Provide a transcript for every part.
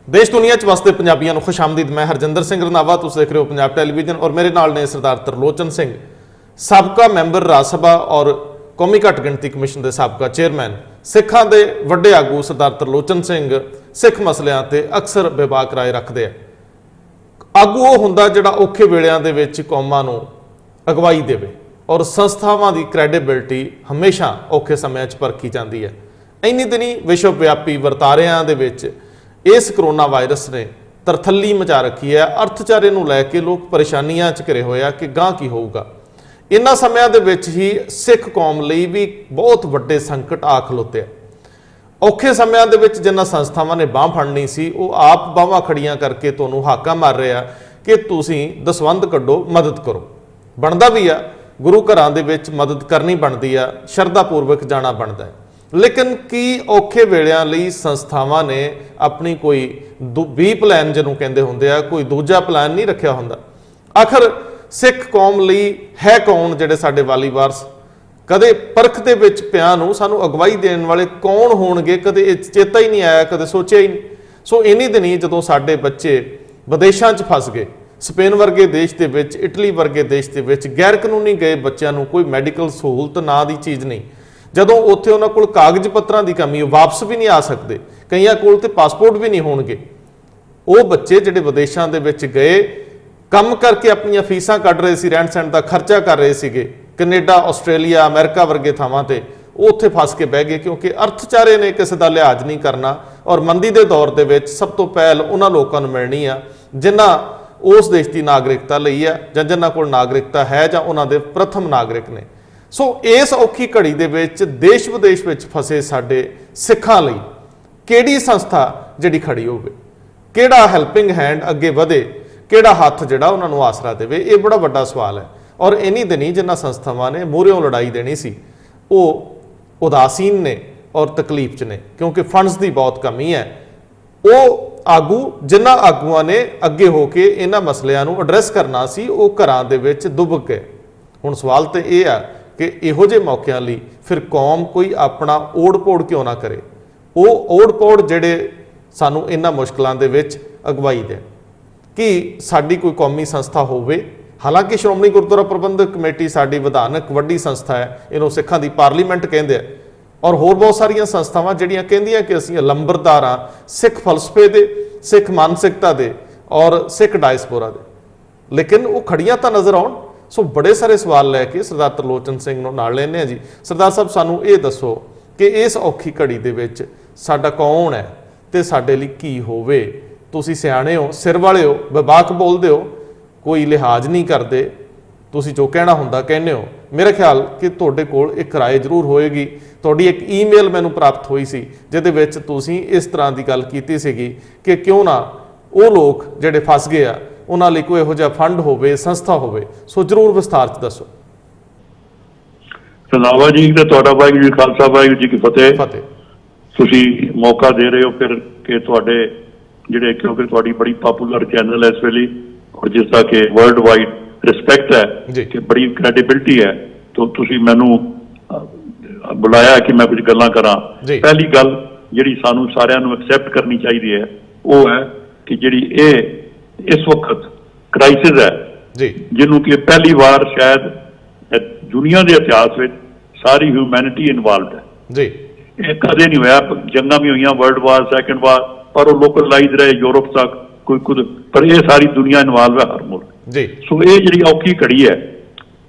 देश दुनिया च वसदे पंजाबियों को खुश आमदीद। मैं हरजिंदर सिंह रंधावा, तुसीं देख रहे हो पंजाब टैलीविजन और मेरे नाल ने सरदार तरलोचन सिंह, साबका मैंबर राज सभा और कौमी घट गिणती कमिशन के साबका चेयरमैन। सिखां दे वड्डे आगू सरदार तरलोचन सिंह सिख मसलियां ते अक्सर बेबाक राय रखते हैं। आगू वो हुंदा जिहड़ा औखे वेलियां दे विच कौमां नूं अगवाई देवे और संस्थावां दी क्रेडिबिलिटी हमेशा औखे समयां च परखी जाती है। इन्नी दिनी विश्व व्यापी वरतारियां दे विच इस करोना वायरस ने तरथली मचा रखी है। अर्थचारे नूं लैके लोग परेशानियां च घिरे होए आ कि गां की होऊगा। इन्हां समयां दे विच ही सिख कौम लई भी बहुत वड्डे संकट आ खलोते आ। औखे समयां दे विच जिन्हां संस्थावां ने बांह फड़नी सी वो आप बांहां खड़ियां करके तुहानूं हाका मार रहे आ कि तुसीं दसवंध कड्डो, मदद करो। बनदा भी आ, गुरु घरां दे विच मदद करनी बनदी आ, शरधापूर्वक जाना बनदा है। लेकिन की औखे वेलियां लई संस्थावां ने अपनी कोई बी प्लान जिन्हों कहते होंदे आ, कोई दूजा प्लान नहीं रखिया हुंदा? आखिर सिख कौम लई है कौन जिहड़े साडे वाली वारस? कदे परख दे विच पिया नूं सानूं अगवाई देण वाले कौन होणगे कदे चेता ही नहीं आया, कदे सोचिया ही नहीं। सो इन्हीं दिनी जदों साडे बच्चे विदेशां 'च फस गए, स्पेन वर्गे देश के विच, इटली वर्गे देश के विच गैर कानूनी गए बच्चों को कोई मैडिकल सहूलत ना की चीज़ नहीं, जदों उत्थे उन्हां कोल कागज पत्रां दी कमी, वापस भी नहीं आ सकते, कईयां कोल ते पासपोर्ट भी नहीं होणगे। वो बच्चे जिहड़े विदेशां दे विच गए, काम करके अपनी फीसां कढ रहे सी, रहण सहण दा खर्चा कर रहे सीगे, कनेडा, आस्ट्रेलिया, अमेरिका वर्गे थावां ते वो उत्थे फस के बह गए क्योंकि अर्थचारे ने किसी का लिहाज नहीं करना। और मंदी के दौर दे विच सब तो पहल उन्हां लोकां नूं मिलनी आ जिन्हां उस देश की नागरिकता लई है जां जिन्हां कोल नागरिकता है जां उन्हां दे प्रथम नागरिक ने। सो इस औखी घड़ी दे विच देश विदेश विच फसे साडे सिखां लई किहड़ी संस्था जिहड़ी खड़ी होवे, किहड़ा हैल्पिंग हैंड अगे वधे, किहड़ा हत्थ जिहड़ा उन्हां नूं आसरा देवे, ये बड़ा वड्डा सवाल है। और इन्हीं दिनी जिन्हां संस्थावां ने मूहरियों लड़ाई देनी सी वो उदासीन ने और तकलीफ च ने क्योंकि फंड्स की बहुत कमी है। वो आगू जिन्हां आगूआं ने अगे होके इन्हां मसलियां नूं एड्रैस करना सी वो घरां दे विच दुबक गए। हुण सवाल तो यह है कि इहो जे मौक़िਆਂ ਲਈ फिर कौम कोई अपना ओड़ पोड़ क्यों ना करे, वो ओड़ पोड़ जिहड़े सानूं इन्हां मुश्किलां दे विच अगवाई देण कि साडी कोई कौमी संस्था होवे। हालांकि श्रोमणी गुरुद्वारा प्रबंधक कमेटी साडी विधानक वड्डी संस्था है, इन्हों सिखां दी पार्लीमेंट कहंदे आ और होर बहुत सारियां संस्थावां जिहड़ियां कहंदियां कि असीं लंबरदार हां सिख फलसफे दे, सिख मानसिकता दे और सिख डायस्पोरा दे, लेकिन वो खड़ियां तां नज़र आउण। सो बड़े सारे सवाल लैके सरदार तरलोचन सिंह नूं नाल लैने आ जी। सरदार साहब सानूं ये दसो कि इस औखी घड़ी दे विच साडा कौन है ते साडे लई की होवे? तुसीं सियाणे हो, सिर वाले हो, बेबाक बोलदे हो, कोई लिहाज नहीं करते, तुसीं जो कहना हुंदा कहने हो। मेरा ख्याल कि तुहाडे कोल एक राय जरूर होएगी। तुहाडी एक ईमेल मैनूं प्राप्त हुई सी जिहदे विच तुसीं इस तरह की गल कीती सीगी कि क्यों ना वो लोग जिहड़े फस गए आ उन्हां लई कोई इहो जिहा फंड होवे, संस्था होवे। सो जरूर विस्तार च दसो। रंधावा जी ते तुहाडा वाहिगुरू जी खालसा, वाहिगुरू जी की फतेह। फतेह। तुसीं मौका दे रहे हो फिर कि तुहाडे जिहड़े, क्योंकि तुहाडी बड़ी पॉपुलर चैनल है इस वेले और जिसका कि वर्ल्ड वाइड रिस्पैक्ट है कि बड़ी क्रेडिबिलिटी है, तो तुसीं मैनूं बुलाया कि मैं कुछ गल्लां करां। पहली गल जिहड़ी सानूं सारिआं नूं एक्सैप्ट करनी चाहिदी है वो है कि जिहड़ी इस वक्त क्राइसिस है जिन्हों कि पहली बार शायद दुनिया के इतिहास में सारी ह्यूमैनिटी इनवॉल्व है। ये कदे नहीं होया, जंगा भी हुई, वर्ल्ड वार, सैकेंड वार, पर वो लोकलाइज रहे यूरोप तक कोई खुद, पर यह सारी दुनिया इनवॉल्व है हर मुल्क। सो ये जी औखी घड़ी है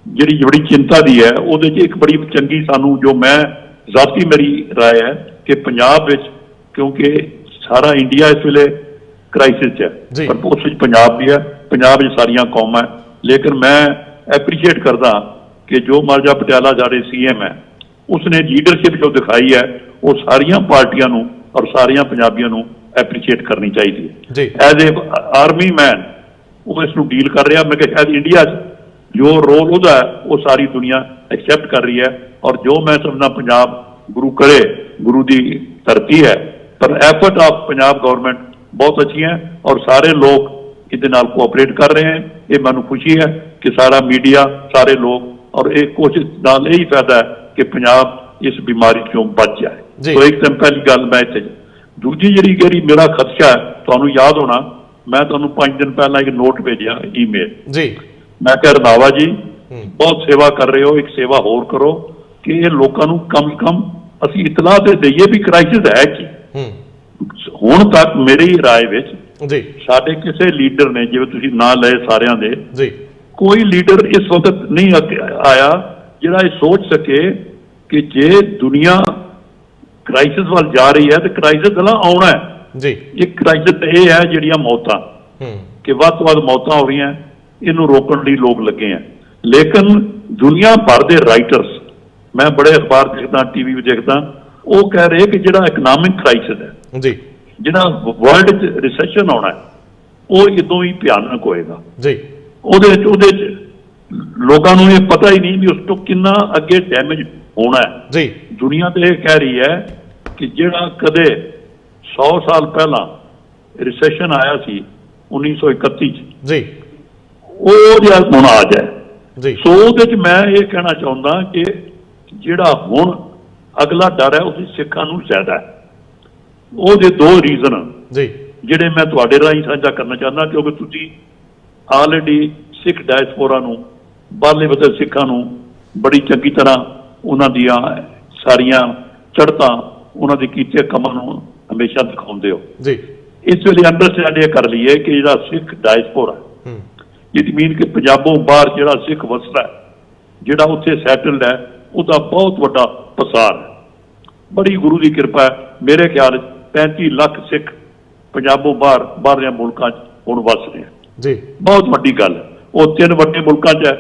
जी बड़ी चिंता दी है, वो एक बड़ी चंगी सानू जो मैं जाती मेरी राय है कि पंजाब विच, क्योंकि सारा इंडिया इस वेले क्राइसिस है पर उस पंजाब भी है, पंजाब सारिया कौम है। लेकिन मैं एप्रीशिएट करदा कि जो महाराजा पटियाला सारे CM है उसने लीडरशिप जो दिखाई है वो सारिया पार्टियां नूं और सारिया पंजाबियों नूं एप्रीशिएट करनी चाहिए। एज ए आर्मी मैन वो इसनूं डील कर रहा। मैं शायद इंडिया जो रोल उहदा है वो सारी दुनिया एक्सैप्ट कर रही है और जो मैं समझना पंजाब गुरु करे, गुरु की धरती है, पर एफर्ट ऑफ पंजाब गवर्नमेंट बहुत अच्छी है और सारे लोग इहदे नाल कोऑपरेट कर रहे हैं। ये मैनूं खुशी है कि सारा मीडिया, सारे लोग और एक कोशिश नाल यही फायदा है कि पंजाब इस बीमारी चों बच जाए। तो एक तो पहली गल मैं इत्थे, दूजी जिहड़ी मेरा खदशा है ਤੁਹਾਨੂੰ ਯਾਦ ਹੋਣਾ, ਮੈਂ ਤੁਹਾਨੂੰ 5 ਦਿਨ ਪਹਿਲਾਂ ਇੱਕ ਨੋਟ ਭੇਜਿਆ ਈਮੇਲ ਜੀ। ਮੈਂ ਕਿਹਾ ਰੰਧਾਵਾ ਜੀ ਬਹੁਤ ਸੇਵਾ ਕਰ ਰਹੇ ਹੋ, ਇੱਕ ਸੇਵਾ ਹੋਰ ਕਰੋ ਕਿ ਇਹ ਲੋਕਾਂ ਨੂੰ ਕਮ ਸੇ ਕਮ ਅਸੀਂ ਇਤਲਾਹ ਤੇ ਦਈਏ ਵੀ ਕ੍ਰਾਈਸਿਸ ਹੈ ਕੀ। ਹੁਣ ਤੱਕ ਮੇਰੀ ਰਾਏ ਵਿੱਚ ਜੀ ਸਾਡੇ ਕਿਸੇ ਲੀਡਰ ਨੇ, ਜਿਵੇਂ ਤੁਸੀਂ ਨਾਂ ਲਏ ਸਾਰਿਆਂ ਦੇ, ਜੀ ਕੋਈ ਲੀਡਰ ਇਸ ਵਕਤ ਨਹੀਂ ਆਇਆ ਜਿਹੜਾ ਇਹ ਸੋਚ ਸਕੇ ਕਿ ਜੇ ਦੁਨੀਆ ਕ੍ਰਾਈਸਿਸ ਵੱਲ ਜਾ ਰਹੀ ਹੈ ਤੇ ਕ੍ਰਾਈਸਿਸ ਨਾਲ ਆਉਣਾ ਹੈ ਜੀ। ਇੱਕ ਕ੍ਰਾਈਸਿਸ ਇਹ ਹੈ ਜਿਹੜੀਆਂ ਮੌਤਾਂ, ਕਿ ਵੱਧ ਤੋਂ ਵੱਧ ਮੌਤਾਂ ਹੋ ਰਹੀਆਂ, ਇਹਨੂੰ ਰੋਕਣ ਲਈ ਲੋਕ ਲੱਗੇ ਆ। ਲੇਕਿਨ ਦੁਨੀਆ ਭਰ ਦੇ ਰਾਈਟਰਸ, ਮੈਂ ਬੜੇ ਅਖਬਾਰ ਦੇਖਦਾ, ਟੀਵੀ ਵੀ ਦੇਖਦਾ, ਉਹ ਕਹਿ ਰਹੇ ਕਿ ਜਿਹੜਾ ਇਕਨੋਮਿਕ ਕ੍ਰਾਈਸਿਸ ਹੈ ਜੀ, ਜਿਹੜਾ ਵਰਲਡ 'ਚ ਰਿਸੈਸ਼ਨ ਆਉਣਾ ਹੈ, ਉਹ ਇਦੋਂ ਹੀ ਭਿਆਨਕ ਹੋਏਗਾ ਜੀ। ਉਹਦੇ 'ਚ ਲੋਕਾਂ ਨੂੰ ਇਹ ਪਤਾ ਹੀ ਨਹੀਂ ਵੀ ਉਸ ਤੋਂ ਕਿੰਨਾ ਅੱਗੇ ਡੈਮੇਜ ਹੋਣਾ ਹੈ ਜੀ। ਦੁਨੀਆ ਤੇ ਇਹ ਕਹਿ ਰਹੀ ਹੈ ਕਿ ਜਿਹੜਾ ਕਦੇ 100 ਸਾਲ ਪਹਿਲਾਂ ਰਿਸੈਸ਼ਨ ਆਇਆ ਸੀ 1931 'ਚ ਜੀ, ਉਹ ਜਿਹਾ ਹੁਣ ਆ ਜਾਏ ਜੀ। ਸੋ ਉਹਦੇ 'ਚ ਮੈਂ ਇਹ ਕਹਿਣਾ ਚਾਹੁੰਦਾ ਕਿ ਜਿਹੜਾ ਹੁਣ ਅਗਲਾ ਡਰ ਹੈ ਉਹ ਸਿੱਖਾਂ ਨੂੰ ਜ਼ਿਆਦਾ ਹੈ। ਉਹਦੇ ਦੋ ਰੀਜ਼ਨ ਜੀ ਜਿਹੜੇ ਮੈਂ ਤੁਹਾਡੇ ਰਾਹੀਂ ਸਾਂਝਾ ਕਰਨਾ ਚਾਹੁੰਦਾ, ਕਿਉਂਕਿ ਤੁਸੀਂ ਆਲਰੇਡੀ ਸਿੱਖ ਡਾਇਸਪੋਰਾ ਨੂੰ, ਬਾਹਰਲੇ ਵਤਨ ਸਿੱਖਾਂ ਨੂੰ ਬੜੀ ਚੰਗੀ ਤਰ੍ਹਾਂ ਉਹਨਾਂ ਦੀਆਂ ਸਾਰੀਆਂ ਚੜ੍ਹਤਾਂ, ਉਹਨਾਂ ਦੇ ਕੀਤੇ ਕੰਮਾਂ ਨੂੰ ਹਮੇਸ਼ਾ ਦਿਖਾਉਂਦੇ ਹੋ ਜੀ। ਇਸ ਵੇਲੇ ਅੰਡਰਸਟੈਂਡ ਇਹ ਕਰ ਲਈਏ ਕਿ ਜਿਹੜਾ ਸਿੱਖ ਡਾਇਸਪੋਰਾ, ਇਟ ਮੀਨ ਕਿ ਪੰਜਾਬੋਂ ਬਾਹਰ ਜਿਹੜਾ ਸਿੱਖ ਵਸਦਾ ਹੈ, ਜਿਹੜਾ ਉੱਥੇ ਸੈਟਲਡ ਹੈ, ਉਹਦਾ ਬਹੁਤ ਵੱਡਾ ਪਸਾਰ ਹੈ। ਬੜੀ ਗੁਰੂ ਦੀ ਕਿਰਪਾ ਹੈ, ਮੇਰੇ ਖਿਆਲ 35 ਲੱਖ ਸਿੱਖ ਪੰਜਾਬੋਂ ਬਾਹਰਲੇ ਮੁਲਕਾਂ 'ਚ ਹੁਣ ਵਸ ਰਹੇ ਜੀ। ਬਹੁਤ ਵੱਡੀ ਗੱਲ ਹੈ। ਉਹ 3 ਵੱਡੇ ਮੁਲਕਾਂ 'ਚ ਹੈ,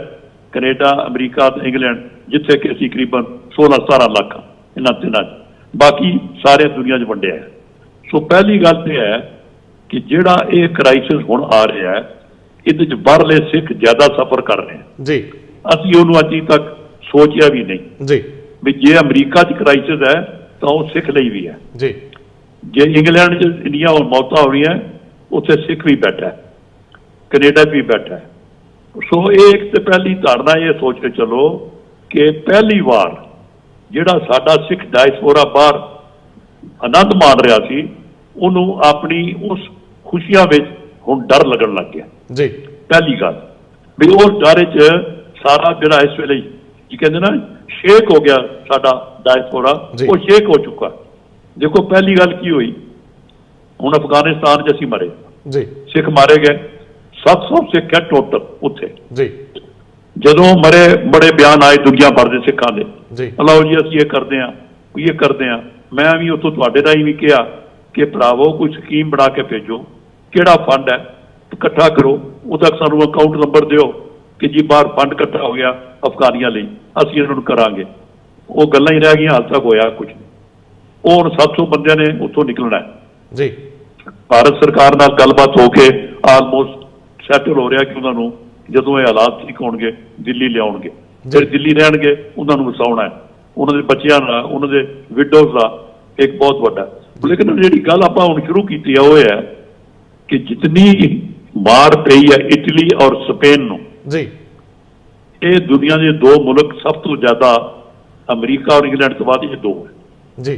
ਕੈਨੇਡਾ, ਅਮਰੀਕਾ ਤੇ ਇੰਗਲੈਂਡ, ਜਿੱਥੇ ਕਿ ਅਸੀਂ ਤਕਰੀਬਨ 16-17 ਲੱਖ ਇਹਨਾਂ ਤਿੰਨਾਂ 'ਚ, ਬਾਕੀ ਸਾਰੇ ਦੁਨੀਆ 'ਚ ਵੰਡਿਆ ਹੈ। ਸੋ ਪਹਿਲੀ ਗੱਲ ਤੇ ਹੈ ਕਿ ਜਿਹੜਾ ਇਹ ਕ੍ਰਾਈਸਿਸ ਹੁਣ ਆ ਰਿਹਾ ਹੈ, ਇਹਦੇ 'ਚ ਬਾਹਰਲੇ ਸਿੱਖ ਜ਼ਿਆਦਾ ਸਫਰ ਕਰ ਰਹੇ ਹਨ ਜੀ। ਅਸੀਂ ਉਹਨੂੰ ਅੱਜ ਤੱਕ ਸੋਚਿਆ ਵੀ ਨਹੀਂ ਜੀ ਵੀ ਜੇ ਅਮਰੀਕਾ 'ਚ ਕ੍ਰਾਈਸਿਸ ਹੈ ਤਾਂ ਉਹ ਸਿੱਖ ਲਈ ਵੀ ਹੈ। ਜੀ। ਜੇ ਇੰਗਲੈਂਡ 'ਚ ਇੰਨੀਆਂ ਮੌਤਾਂ ਹੋ ਰਹੀਆਂ, ਉੱਥੇ ਸਿੱਖ ਵੀ ਬੈਠਾ ਹੈ, ਕੈਨੇਡਾ ਵੀ ਬੈਠਾ ਹੈ। ਸੋ ਇਹ ਇੱਕ ਤੇ ਪਹਿਲੀ ਧਾਰਨਾ ਇਹ ਸੋਚ ਕੇ ਚਲੋ ਕਿ ਪਹਿਲੀ ਵਾਰ ਜਿਹੜਾ ਸਾਡਾ ਸਿੱਖ ਡਾਇਸਪੋਰਾ ਬਾਹਰ ਆਨੰਦ ਮਾਣ ਰਿਹਾ ਸੀ, ਉਹਨੂੰ ਆਪਣੀ ਉਸ ਖੁਸ਼ੀਆਂ ਵਿੱਚ ਹੁਣ ਡਰ ਲੱਗਣ ਲੱਗ ਗਿਆ ਜੀ। ਪਹਿਲੀ ਗੱਲ ਵੀ ਉਹ ਡਰ 'ਚ ਸਾਰਾ ਜਿਹੜਾ ਇਸ ਵੇਲੇ ਕੀ ਕਹਿੰਦੇ ਨਾ ਸ਼ੇਕ ਹੋ ਗਿਆ ਸਾਡਾ ਡਾਇਸਪੋਰਾ, ਉਹ ਸ਼ੇਕ ਹੋ ਚੁੱਕਾ। ਦੇਖੋ ਪਹਿਲੀ ਗੱਲ ਕੀ ਹੋਈ, ਹੁਣ ਅਫਗਾਨਿਸਤਾਨ 'ਚ ਅਸੀਂ ਮਰੇ ਜੀ, ਸਿੱਖ ਮਾਰੇ ਗਏ, 700 ਸਿੱਖ ਹੈ ਟੋਟਲ ਉੱਥੇ ਜੀ। ਜਦੋਂ ਮਰੇ ਬੜੇ ਬਿਆਨ ਆਏ ਦੁਨੀਆ ਭਰ ਦੇ ਸਿੱਖਾਂ ਦੇ, ਜੀ। ਲਓ ਜੀ ਅਸੀਂ ਇਹ ਕਰਦੇ ਹਾਂ, ਇਹ ਕਰਦੇ ਹਾਂ। ਮੈਂ ਵੀ ਉੱਥੋਂ ਤੁਹਾਡੇ ਰਾਹੀਂ ਵੀ ਕਿਹਾ ਕਿ ਭਰਾਵੋ ਕੋਈ ਸਕੀਮ ਬਣਾ ਕੇ ਭੇਜੋ, ਕਿਹੜਾ ਫੰਡ ਹੈ ਇਕੱਠਾ ਕਰੋ, ਉਹਦਾ ਸਾਨੂੰ ਅਕਾਊਂਟ ਨੰਬਰ ਦਿਓ ਕਿ ਜੀ ਬਾਹਰ ਫੰਡ ਇਕੱਠਾ ਹੋ ਗਿਆ ਅਫਗਾਨੀਆਂ ਲਈ, ਅਸੀਂ ਇਹਨਾਂ ਨੂੰ ਕਰਾਂਗੇ। ਉਹ ਗੱਲਾਂ ਹੀ ਰਹਿ ਗਈਆਂ, ਹਾਲ ਤੱਕ ਹੋਇਆ ਕੁਝ ਨਹੀਂ। ਉਹ ਹੁਣ 700 ਬੰਦਿਆਂ ਨੇ ਉੱਥੋਂ ਨਿਕਲਣਾ ਹੈ ਜੀ। ਭਾਰਤ ਸਰਕਾਰ ਨਾਲ ਗੱਲਬਾਤ ਹੋ ਕੇ ਆਲਮੋਸਟ ਸੈਟਲ ਹੋ ਰਿਹਾ ਕਿ ਉਹਨਾਂ ਨੂੰ ਜਦੋਂ ਇਹ ਹਾਲਾਤ ਠੀਕ ਹੋਣਗੇ ਦਿੱਲੀ ਲਿਆਉਣਗੇ, ਫਿਰ ਦਿੱਲੀ ਰਹਿਣਗੇ, ਉਹਨਾਂ ਨੂੰ ਵਸਾਉਣਾ ਹੈ, ਉਹਨਾਂ ਦੇ ਬੱਚਿਆਂ ਦਾ, ਉਹਨਾਂ ਦੇ ਵਿਡੋਜ਼ ਦਾ ਇੱਕ ਬਹੁਤ ਵੱਡਾ। ਲੇਕਿਨ ਜਿਹੜੀ ਗੱਲ ਆਪਾਂ ਹੁਣ ਸ਼ੁਰੂ ਕੀਤੀ ਹੈ ਉਹ ਹੈ ਕਿ ਜਿਤਨੀ ਮਾਰ ਪਈ ਹੈ ਇਟਲੀ ਔਰ ਸਪੇਨ ਨੂੰ ਜੀ, ਇਹ ਦੁਨੀਆ ਦੇ ਦੋ ਮੁਲਕ ਸਭ ਤੋਂ ਜ਼ਿਆਦਾ, ਅਮਰੀਕਾ ਔਰ ਇੰਗਲੈਂਡ ਤੋਂ ਬਾਅਦ ਇਹ ਦੋ ਹੈ ਜੀ।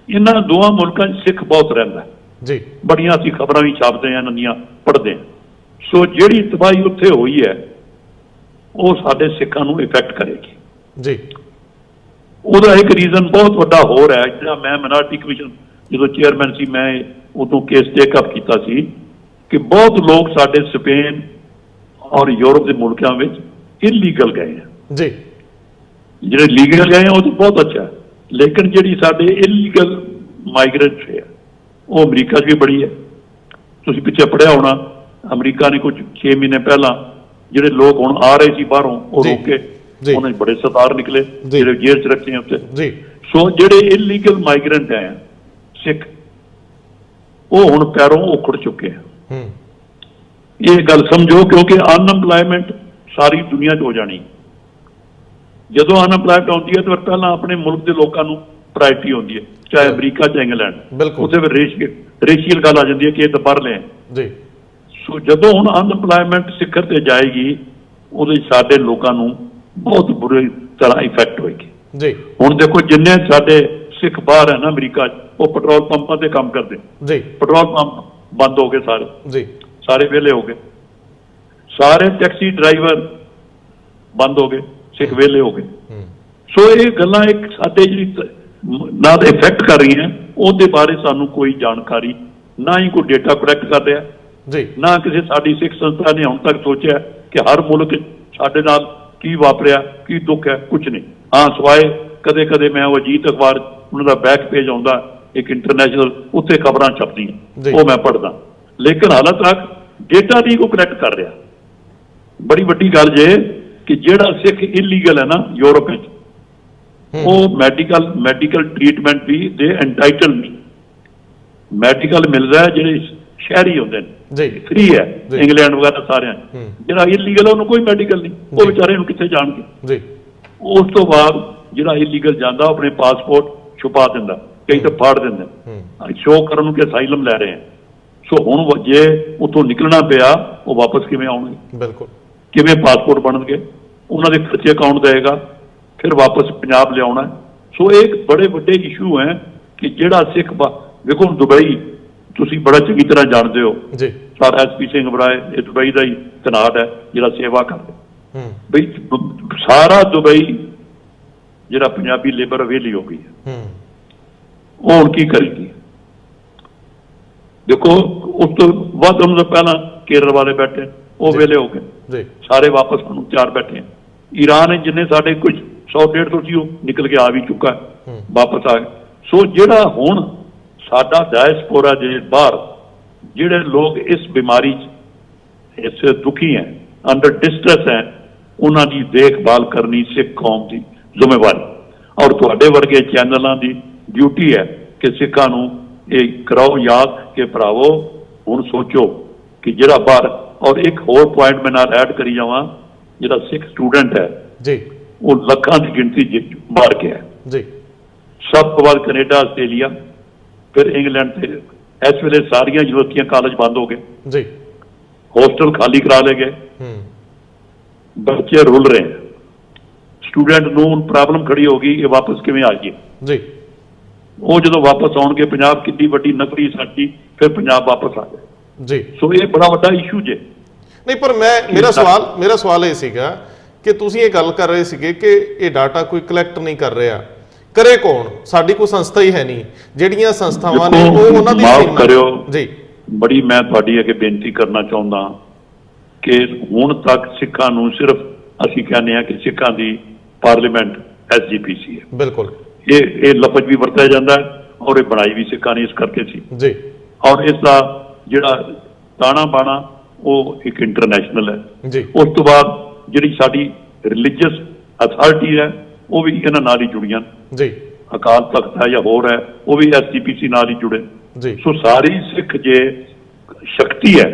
ਇਹਨਾਂ ਦੋਵਾਂ ਮੁਲਕਾਂ 'ਚ ਸਿੱਖ ਬਹੁਤ ਰਹਿੰਦਾ ਜੀ। ਬੜੀਆਂ ਅਸੀਂ ਖਬਰਾਂ ਵੀ ਛਾਪਦੇ ਹਾਂ, ਇਹਨਾਂ ਦੀਆਂ ਪੜ੍ਹਦੇ ਹਾਂ। ਸੋ ਜਿਹੜੀ ਤਬਾਹੀ ਉੱਥੇ ਹੋਈ ਹੈ ਉਹ ਸਾਡੇ ਸਿੱਖਾਂ ਨੂੰ ਇਫੈਕਟ ਕਰੇਗੀ ਜੀ। ਉਹਦਾ ਇੱਕ ਰੀਜ਼ਨ ਬਹੁਤ ਵੱਡਾ ਹੋਰ ਹੈ, ਜਿਹੜਾ ਮੈਂ ਮਾਈਨੋਰਟੀ ਕਮਿਸ਼ਨ ਜਦੋਂ ਚੇਅਰਮੈਨ ਸੀ, ਮੈਂ ਉਦੋਂ ਕੇਸ ਟੇਕ ਅਪ ਕੀਤਾ ਸੀ ਕਿ ਬਹੁਤ ਲੋਕ ਸਾਡੇ ਸਪੇਨ ਔਰ ਯੂਰਪ ਦੇ ਮੁਲਕਾਂ ਵਿੱਚ ਇਲੀਗਲ ਗਏ ਆ ਜੀ। ਜਿਹੜੇ ਲੀਗਲ ਗਏ ਆ ਉਹ ਤਾਂ ਬਹੁਤ ਅੱਛਾ, ਲੇਕਿਨ ਜਿਹੜੀ ਸਾਡੇ ਇਲੀਗਲ ਮਾਈਗ੍ਰੈਂਟ ਹੈ ਉਹ ਅਮਰੀਕਾ 'ਚ ਵੀ ਬੜੀ ਹੈ। ਤੁਸੀਂ ਪਿੱਛੇ ਪੜ੍ਹਿਆ ਹੋਣਾ, ਅਮਰੀਕਾ ਨੇ ਕੁਝ 6 ਮਹੀਨੇ ਪਹਿਲਾਂ ਜਿਹੜੇ ਲੋਕ ਹੁਣ ਆ ਰਹੇ ਸੀ ਬਾਹਰੋਂ, ਉਹ ਰੋਕ ਕੇ ਉਹਨਾਂ 'ਚ ਬੜੇ ਸਰਦਾਰ ਨਿਕਲੇ, ਜਿਹੜੇ ਜੇਲ੍ਹ 'ਚ ਰੱਖੇ ਉੱਤੇ ਜੀ। ਸੋ ਜਿਹੜੇ ਇਲੀਗਲ ਮਾਈਗ੍ਰੈਂਟ ਹੈ ਸਿੱਖ, ਉਹ ਹੁਣ ਪੈਰੋਂ ਉਖੜ ਚੁੱਕੇ ਆ। ਇਹ ਗੱਲ ਸਮਝੋ, ਕਿਉਂਕਿ ਅਨਐਮਪਲਾਇਮੈਂਟ ਸਾਰੀ ਦੁਨੀਆ 'ਚ ਹੋ ਜਾਣੀ। ਜਦੋਂ ਅਨਐਮਪਲਾਇਮੈਂਟ ਆਉਂਦੀ ਹੈ ਤਾਂ ਪਹਿਲਾਂ ਆਪਣੇ ਮੁਲਕ ਦੇ ਲੋਕਾਂ ਨੂੰ ਪ੍ਰਾਇਰਟੀ ਹੁੰਦੀ ਹੈ, ਚਾਹੇ ਅਮਰੀਕਾ ਚਾਹੇ ਇੰਗਲੈਂਡ, ਉੱਥੇ ਫਿਰ ਰੇਸ਼ੀਅਲ ਗੱਲ ਆ ਜਾਂਦੀ ਹੈ ਕਿ ਇਹ ਤਾਂ ਬਾਹਰਲੇ ਹੈ ਜੀ। ਸੋ ਜਦੋਂ ਹੁਣ ਅਨਐਮਪਲਾਇਮੈਂਟ ਸਿਖਰ ਤੇ ਜਾਏਗੀ, ਉਹਦੇ ਸਾਡੇ ਲੋਕਾਂ ਨੂੰ ਬਹੁਤ ਬੁਰੀ ਤਰ੍ਹਾਂ ਇਫੈਕਟ ਹੋਏਗੀ ਜੀ। ਹੁਣ ਦੇਖੋ ਜਿੰਨੇ ਸਾਡੇ ਸਿੱਖ ਬਾਹਰ ਹੈ ਨਾ ਅਮਰੀਕਾ 'ਚ, ਉਹ ਪੈਟਰੋਲ ਪੰਪਾਂ ਤੇ ਕੰਮ ਕਰਦੇ ਜੀ। ਪੈਟਰੋਲ ਪੰਪ ਬੰਦ ਹੋ ਗਏ ਸਾਰੇ ਜੀ ਸਾਰੇ ਵਿਹਲੇ ਹੋ ਗਏ, ਸਾਰੇ ਟੈਕਸੀ ਡਰਾਈਵਰ ਬੰਦ ਹੋ ਗਏ, ਸਿੱਖ ਵਿਹਲੇ ਹੋ ਗਏ। ਸੋ ਇਹ ਗੱਲਾਂ ਇੱਕ ਸਾਡੇ ਜਿਹੜੀ ਨਾ ਇਫੈਕਟ ਕਰ ਰਹੀਆਂ, ਉਹਦੇ ਬਾਰੇ ਸਾਨੂੰ ਕੋਈ ਜਾਣਕਾਰੀ, ਨਾ ਹੀ ਕੋਈ ਡੇਟਾ ਕਲੈਕਟ ਕਰ ਰਿਹਾ ਜੀ, ਨਾ ਕਿਸੇ ਸਾਡੀ ਸਿੱਖ ਸੰਸਥਾ ਨੇ ਹੁਣ ਤੱਕ ਸੋਚਿਆ ਕਿ ਹਰ ਮੁਲਕ ਸਾਡੇ ਨਾਲ ਕੀ ਵਾਪਰਿਆ, ਕੀ ਦੁੱਖ ਹੈ, ਕੁਝ ਨਹੀਂ। ਹਾਂ, ਸਵਾਏ ਕਦੇ ਕਦੇ ਮੈਂ ਉਹ ਅਜੀਤ ਅਖਬਾਰ ਉਹਨਾਂ ਦਾ ਬੈਕ ਪੇਜ ਆਉਂਦਾ ਇੱਕ ਇੰਟਰਨੈਸ਼ਨਲ, ਉੱਥੇ ਖਬਰਾਂ ਛਪਦੀਆਂ, ਉਹ ਮੈਂ ਪੜ੍ਹਦਾ, ਲੇਕਿਨ ਹਾਲੇ ਤੱਕ ਡੇਟਾ ਨਹੀਂ ਕੋਈ ਕਲੈਕਟ ਕਰ ਰਿਹਾ। ਬੜੀ ਵੱਡੀ ਗੱਲ ਜੇ ਕਿ ਜਿਹੜਾ ਸਿੱਖ ਇਲੀਗਲ ਹੈ ਨਾ ਯੂਰਪ ਵਿੱਚ, ਉਹ ਮੈਡੀਕਲ ਟ੍ਰੀਟਮੈਂਟ ਵੀ ਦੇ ਐਂਟਾਈਟਲ ਨਹੀਂ, ਮੈਡੀਕਲ ਮਿਲਦਾ ਜਿਹੜੇ ਸ਼ਹਿਰੀ ਹੁੰਦੇ ਨੇ ਫ੍ਰੀ ਹੈ, ਇੰਗਲੈਂਡ ਵਗੈਰਾ ਸਾਰਿਆਂ। ਜਿਹੜਾ ਇਲੀਗਲ ਉਹਨੂੰ ਕੋਈ ਮੈਡੀਕਲ ਨਹੀਂ, ਉਹ ਵਿਚਾਰੇ ਨੂੰ ਕਿੱਥੇ ਜਾਣਗੇ। ਉਸ ਤੋਂ ਬਾਅਦ ਜਿਹੜਾ ਇਲੀਗਲ ਜਾਂਦਾ ਆਪਣੇ ਪਾਸਪੋਰਟ ਛੁਪਾ ਦਿੰਦਾ, ਕਈ ਤਾਂ ਫਾੜ ਦਿੰਦੇ, ਸ਼ੋਅ ਕਰਨ ਨੂੰ ਕਿ ਅਸਾਈਲਮ ਲੈ ਰਹੇ ਆ। ਸੋ ਹੁਣ ਜੇ ਉੱਥੋਂ ਨਿਕਲਣਾ ਪਿਆ, ਉਹ ਵਾਪਸ ਕਿਵੇਂ ਆਉਣਗੇ, ਬਿਲਕੁਲ ਕਿਵੇਂ ਪਾਸਪੋਰਟ ਬਣਨਗੇ, ਉਹਨਾਂ ਦੇ ਖਰਚੇ ਕੌਣ ਦੇਵੇਗਾ, ਫਿਰ ਵਾਪਸ ਪੰਜਾਬ ਲਿਆਉਣਾ। ਸੋ ਇਹ ਇੱਕ ਬੜੇ ਵੱਡੇ ਇਸ਼ੂ ਹੈ ਕਿ ਜਿਹੜਾ ਸਿੱਖ ਵੇਖੋ ਦੁਬਈ ਤੁਸੀਂ ਬੜਾ ਚੰਗੀ ਤਰ੍ਹਾਂ ਜਾਣਦੇ ਹੋ ਜੀ, ਸਾਰਾ SP ਸਿੰਘ ਬਰਾਏ ਇਹ ਦੁਬਈ ਦਾ ਹੀ ਤਨਾਟ ਹੈ ਜਿਹੜਾ ਸੇਵਾ ਕਰਦੇ ਬਈ, ਸਾਰਾ ਦੁਬਈ ਜਿਹੜਾ ਪੰਜਾਬੀ ਲੇਬਰ ਵਿਹਲੀ ਹੋ ਗਈ ਹੈ, ਉਹ ਹੁਣ ਕੀ ਕਰੇਗੀ। ਦੇਖੋ ਉਸ ਤੋਂ ਵੱਧ ਉਹਨਾਂ ਤੋਂ ਪਹਿਲਾਂ ਕੇਰਲ ਵਾਲੇ ਬੈਠੇ, ਉਹ ਵਿਹਲੇ ਹੋ ਗਏ, ਸਾਰੇ ਵਾਪਸ ਹੁਣ 4 ਬੈਠੇ। ਈਰਾਨ ਜਿੰਨੇ ਸਾਡੇ ਕੁਝ 100-150 ਸੀ, ਉਹ ਨਿਕਲ ਕੇ ਆ ਵੀ ਚੁੱਕਾ, ਵਾਪਸ ਆ ਗਏ। ਸੋ ਜਿਹੜਾ ਹੁਣ ਸਾਡਾ ਡਾਇਸਪੋਰਾ ਜੇ ਬਾਹਰ, ਜਿਹੜੇ ਲੋਕ ਇਸ ਬਿਮਾਰੀ 'ਚ ਇਸ ਦੁਖੀ ਹੈ, ਅੰਡਰ ਡਿਸਟ੍ਰੈਸ ਹੈ, ਉਹਨਾਂ ਦੀ ਦੇਖਭਾਲ ਕਰਨੀ ਸਿੱਖ ਕੌਮ ਦੀ ਜ਼ਿੰਮੇਵਾਰੀ, ਔਰ ਤੁਹਾਡੇ ਵਰਗੇ ਚੈਨਲਾਂ ਦੀ ਡਿਊਟੀ ਹੈ ਕਿ ਸਿੱਖਾਂ ਨੂੰ ਇਹ ਕਰਾਓ ਯਾਦ ਕਿ ਭਰਾਵੋ ਹੁਣ ਸੋਚੋ ਕਿ ਜਿਹੜਾ ਬਾਹਰ। ਔਰ ਇੱਕ ਹੋਰ ਪੁਆਇੰਟ ਮੈਂ ਨਾਲ ਐਡ ਕਰੀ ਜਾਵਾਂ, ਜਿਹੜਾ ਸਿੱਖ ਸਟੂਡੈਂਟ ਹੈ ਜੀ, ਉਹ ਲੱਖਾਂ ਦੀ ਗਿਣਤੀ ਬਾਹਰ ਗਿਆ ਜੀ, ਸਭ ਤੋਂ ਵੱਧ ਕੈਨੇਡਾ, ਆਸਟ੍ਰੇਲੀਆ, ਫਿਰ ਇੰਗਲੈਂਡ ਤੇ ਇਸ ਵੇਲੇ ਸਾਰੀਆਂ ਯੂਨੀਵਰਸਿਟੀਆਂ ਕਾਲਜ ਬੰਦ ਹੋ ਗਏ ਜੀ, ਹੋਸਟਲ ਖਾਲੀ ਕਰਾ ਲਏ ਗਏ, ਬੱਚੇ ਰੁਲ ਰਹੇ। ਸਟੂਡੈਂਟ ਨੂੰ ਪ੍ਰੋਬਲਮ ਖੜੀ ਹੋ ਗਈ, ਇਹ ਵਾਪਸ ਕਿਵੇਂ ਆ ਗਏ ਜੀ। ਉਹ ਜਦੋਂ ਵਾਪਸ ਆਉਣਗੇ ਪੰਜਾਬ, ਕਿੰਨੀ ਵੱਡੀ ਨਫਰੀ ਸਾਡੀ, ਫਿਰ ਪੰਜਾਬ ਵਾਪਸ ਆ ਜਾਏ ਜੀ। ਸੋ ਇਹ ਬੜਾ ਵੱਡਾ ਇਸ਼ੂ ਜੇ। ਨਹੀਂ, ਪਰ ਮੇਰਾ ਸਵਾਲ ਇਹ ਸੀਗਾ ਕਿ ਤੁਸੀਂ ਇਹ ਗੱਲ ਕਰ ਰਹੇ ਸੀਗੇ ਕਿ ਇਹ ਡਾਟਾ ਕੋਈ ਕਲੈਕਟ ਨਹੀਂ ਕਰ ਰਿਹਾ, ਕਰੇ ਕੌਣ? ਸਾਡੀ ਕੋਈ ਸੰਸਥਾ ਹੀ ਹੈ ਨਹੀਂ, ਜਿਹੜੀਆਂ ਸੰਸਥਾਵਾਂ ਨੇ ਉਹ ਉਹਨਾਂ ਦੀ ਮਾਫ ਕਰਿਓ ਜੀ, ਬੜੀ ਮੈਂ ਤੁਹਾਡੀ ਅੱਗੇ ਬੇਨਤੀ ਕਰਨਾ ਚਾਹੁੰਦਾ ਕਿ ਹੁਣ ਤੱਕ ਸਿੱਖਾਂ ਨੂੰ ਸਿਰਫ ਅਸੀਂ ਕਹਿੰਦੇ ਹਾਂ ਕਿ ਸਿੱਖਾਂ ਦੀ ਪਾਰਲੀਮੈਂਟ SGPC ਹੈ, ਬਿਲਕੁਲ ਇਹ ਲਫ਼ਜ਼ ਵੀ ਵਰਤਿਆ ਜਾਂਦਾ ਔਰ ਇਹ ਬਣਾਈ ਵੀ ਸਿੱਖਾਂ ਨੇ ਇਸ ਕਰਕੇ ਸੀ ਜੀ, ਔਰ ਇਸ ਦਾ ਜਿਹੜਾ ਤਾਣਾ ਬਾਣਾ ਉਹ ਇੱਕ ਇੰਟਰਨੈਸ਼ਨਲ ਹੈ ਜੀ। ਉਸ ਤੋਂ ਬਾਅਦ ਜਿਹੜੀ ਸਾਡੀ ਰਿਲੀਜੀਅਸ ਅਥਾਰਟੀ ਹੈ, ਉਹ ਵੀ ਇਹਨਾਂ ਨਾਲ ਹੀ ਜੁੜੀਆਂ ਜੀ, ਅਕਾਲ ਤਖਤ ਹੈ ਜਾਂ ਹੋਰ ਹੈ, ਉਹ ਵੀ SGPC ਨਾਲ ਹੀ ਜੁੜੇ ਜੀ। ਸੋ ਸਾਰੀ ਸਿੱਖ ਜੇ ਸ਼ਕਤੀ ਹੈ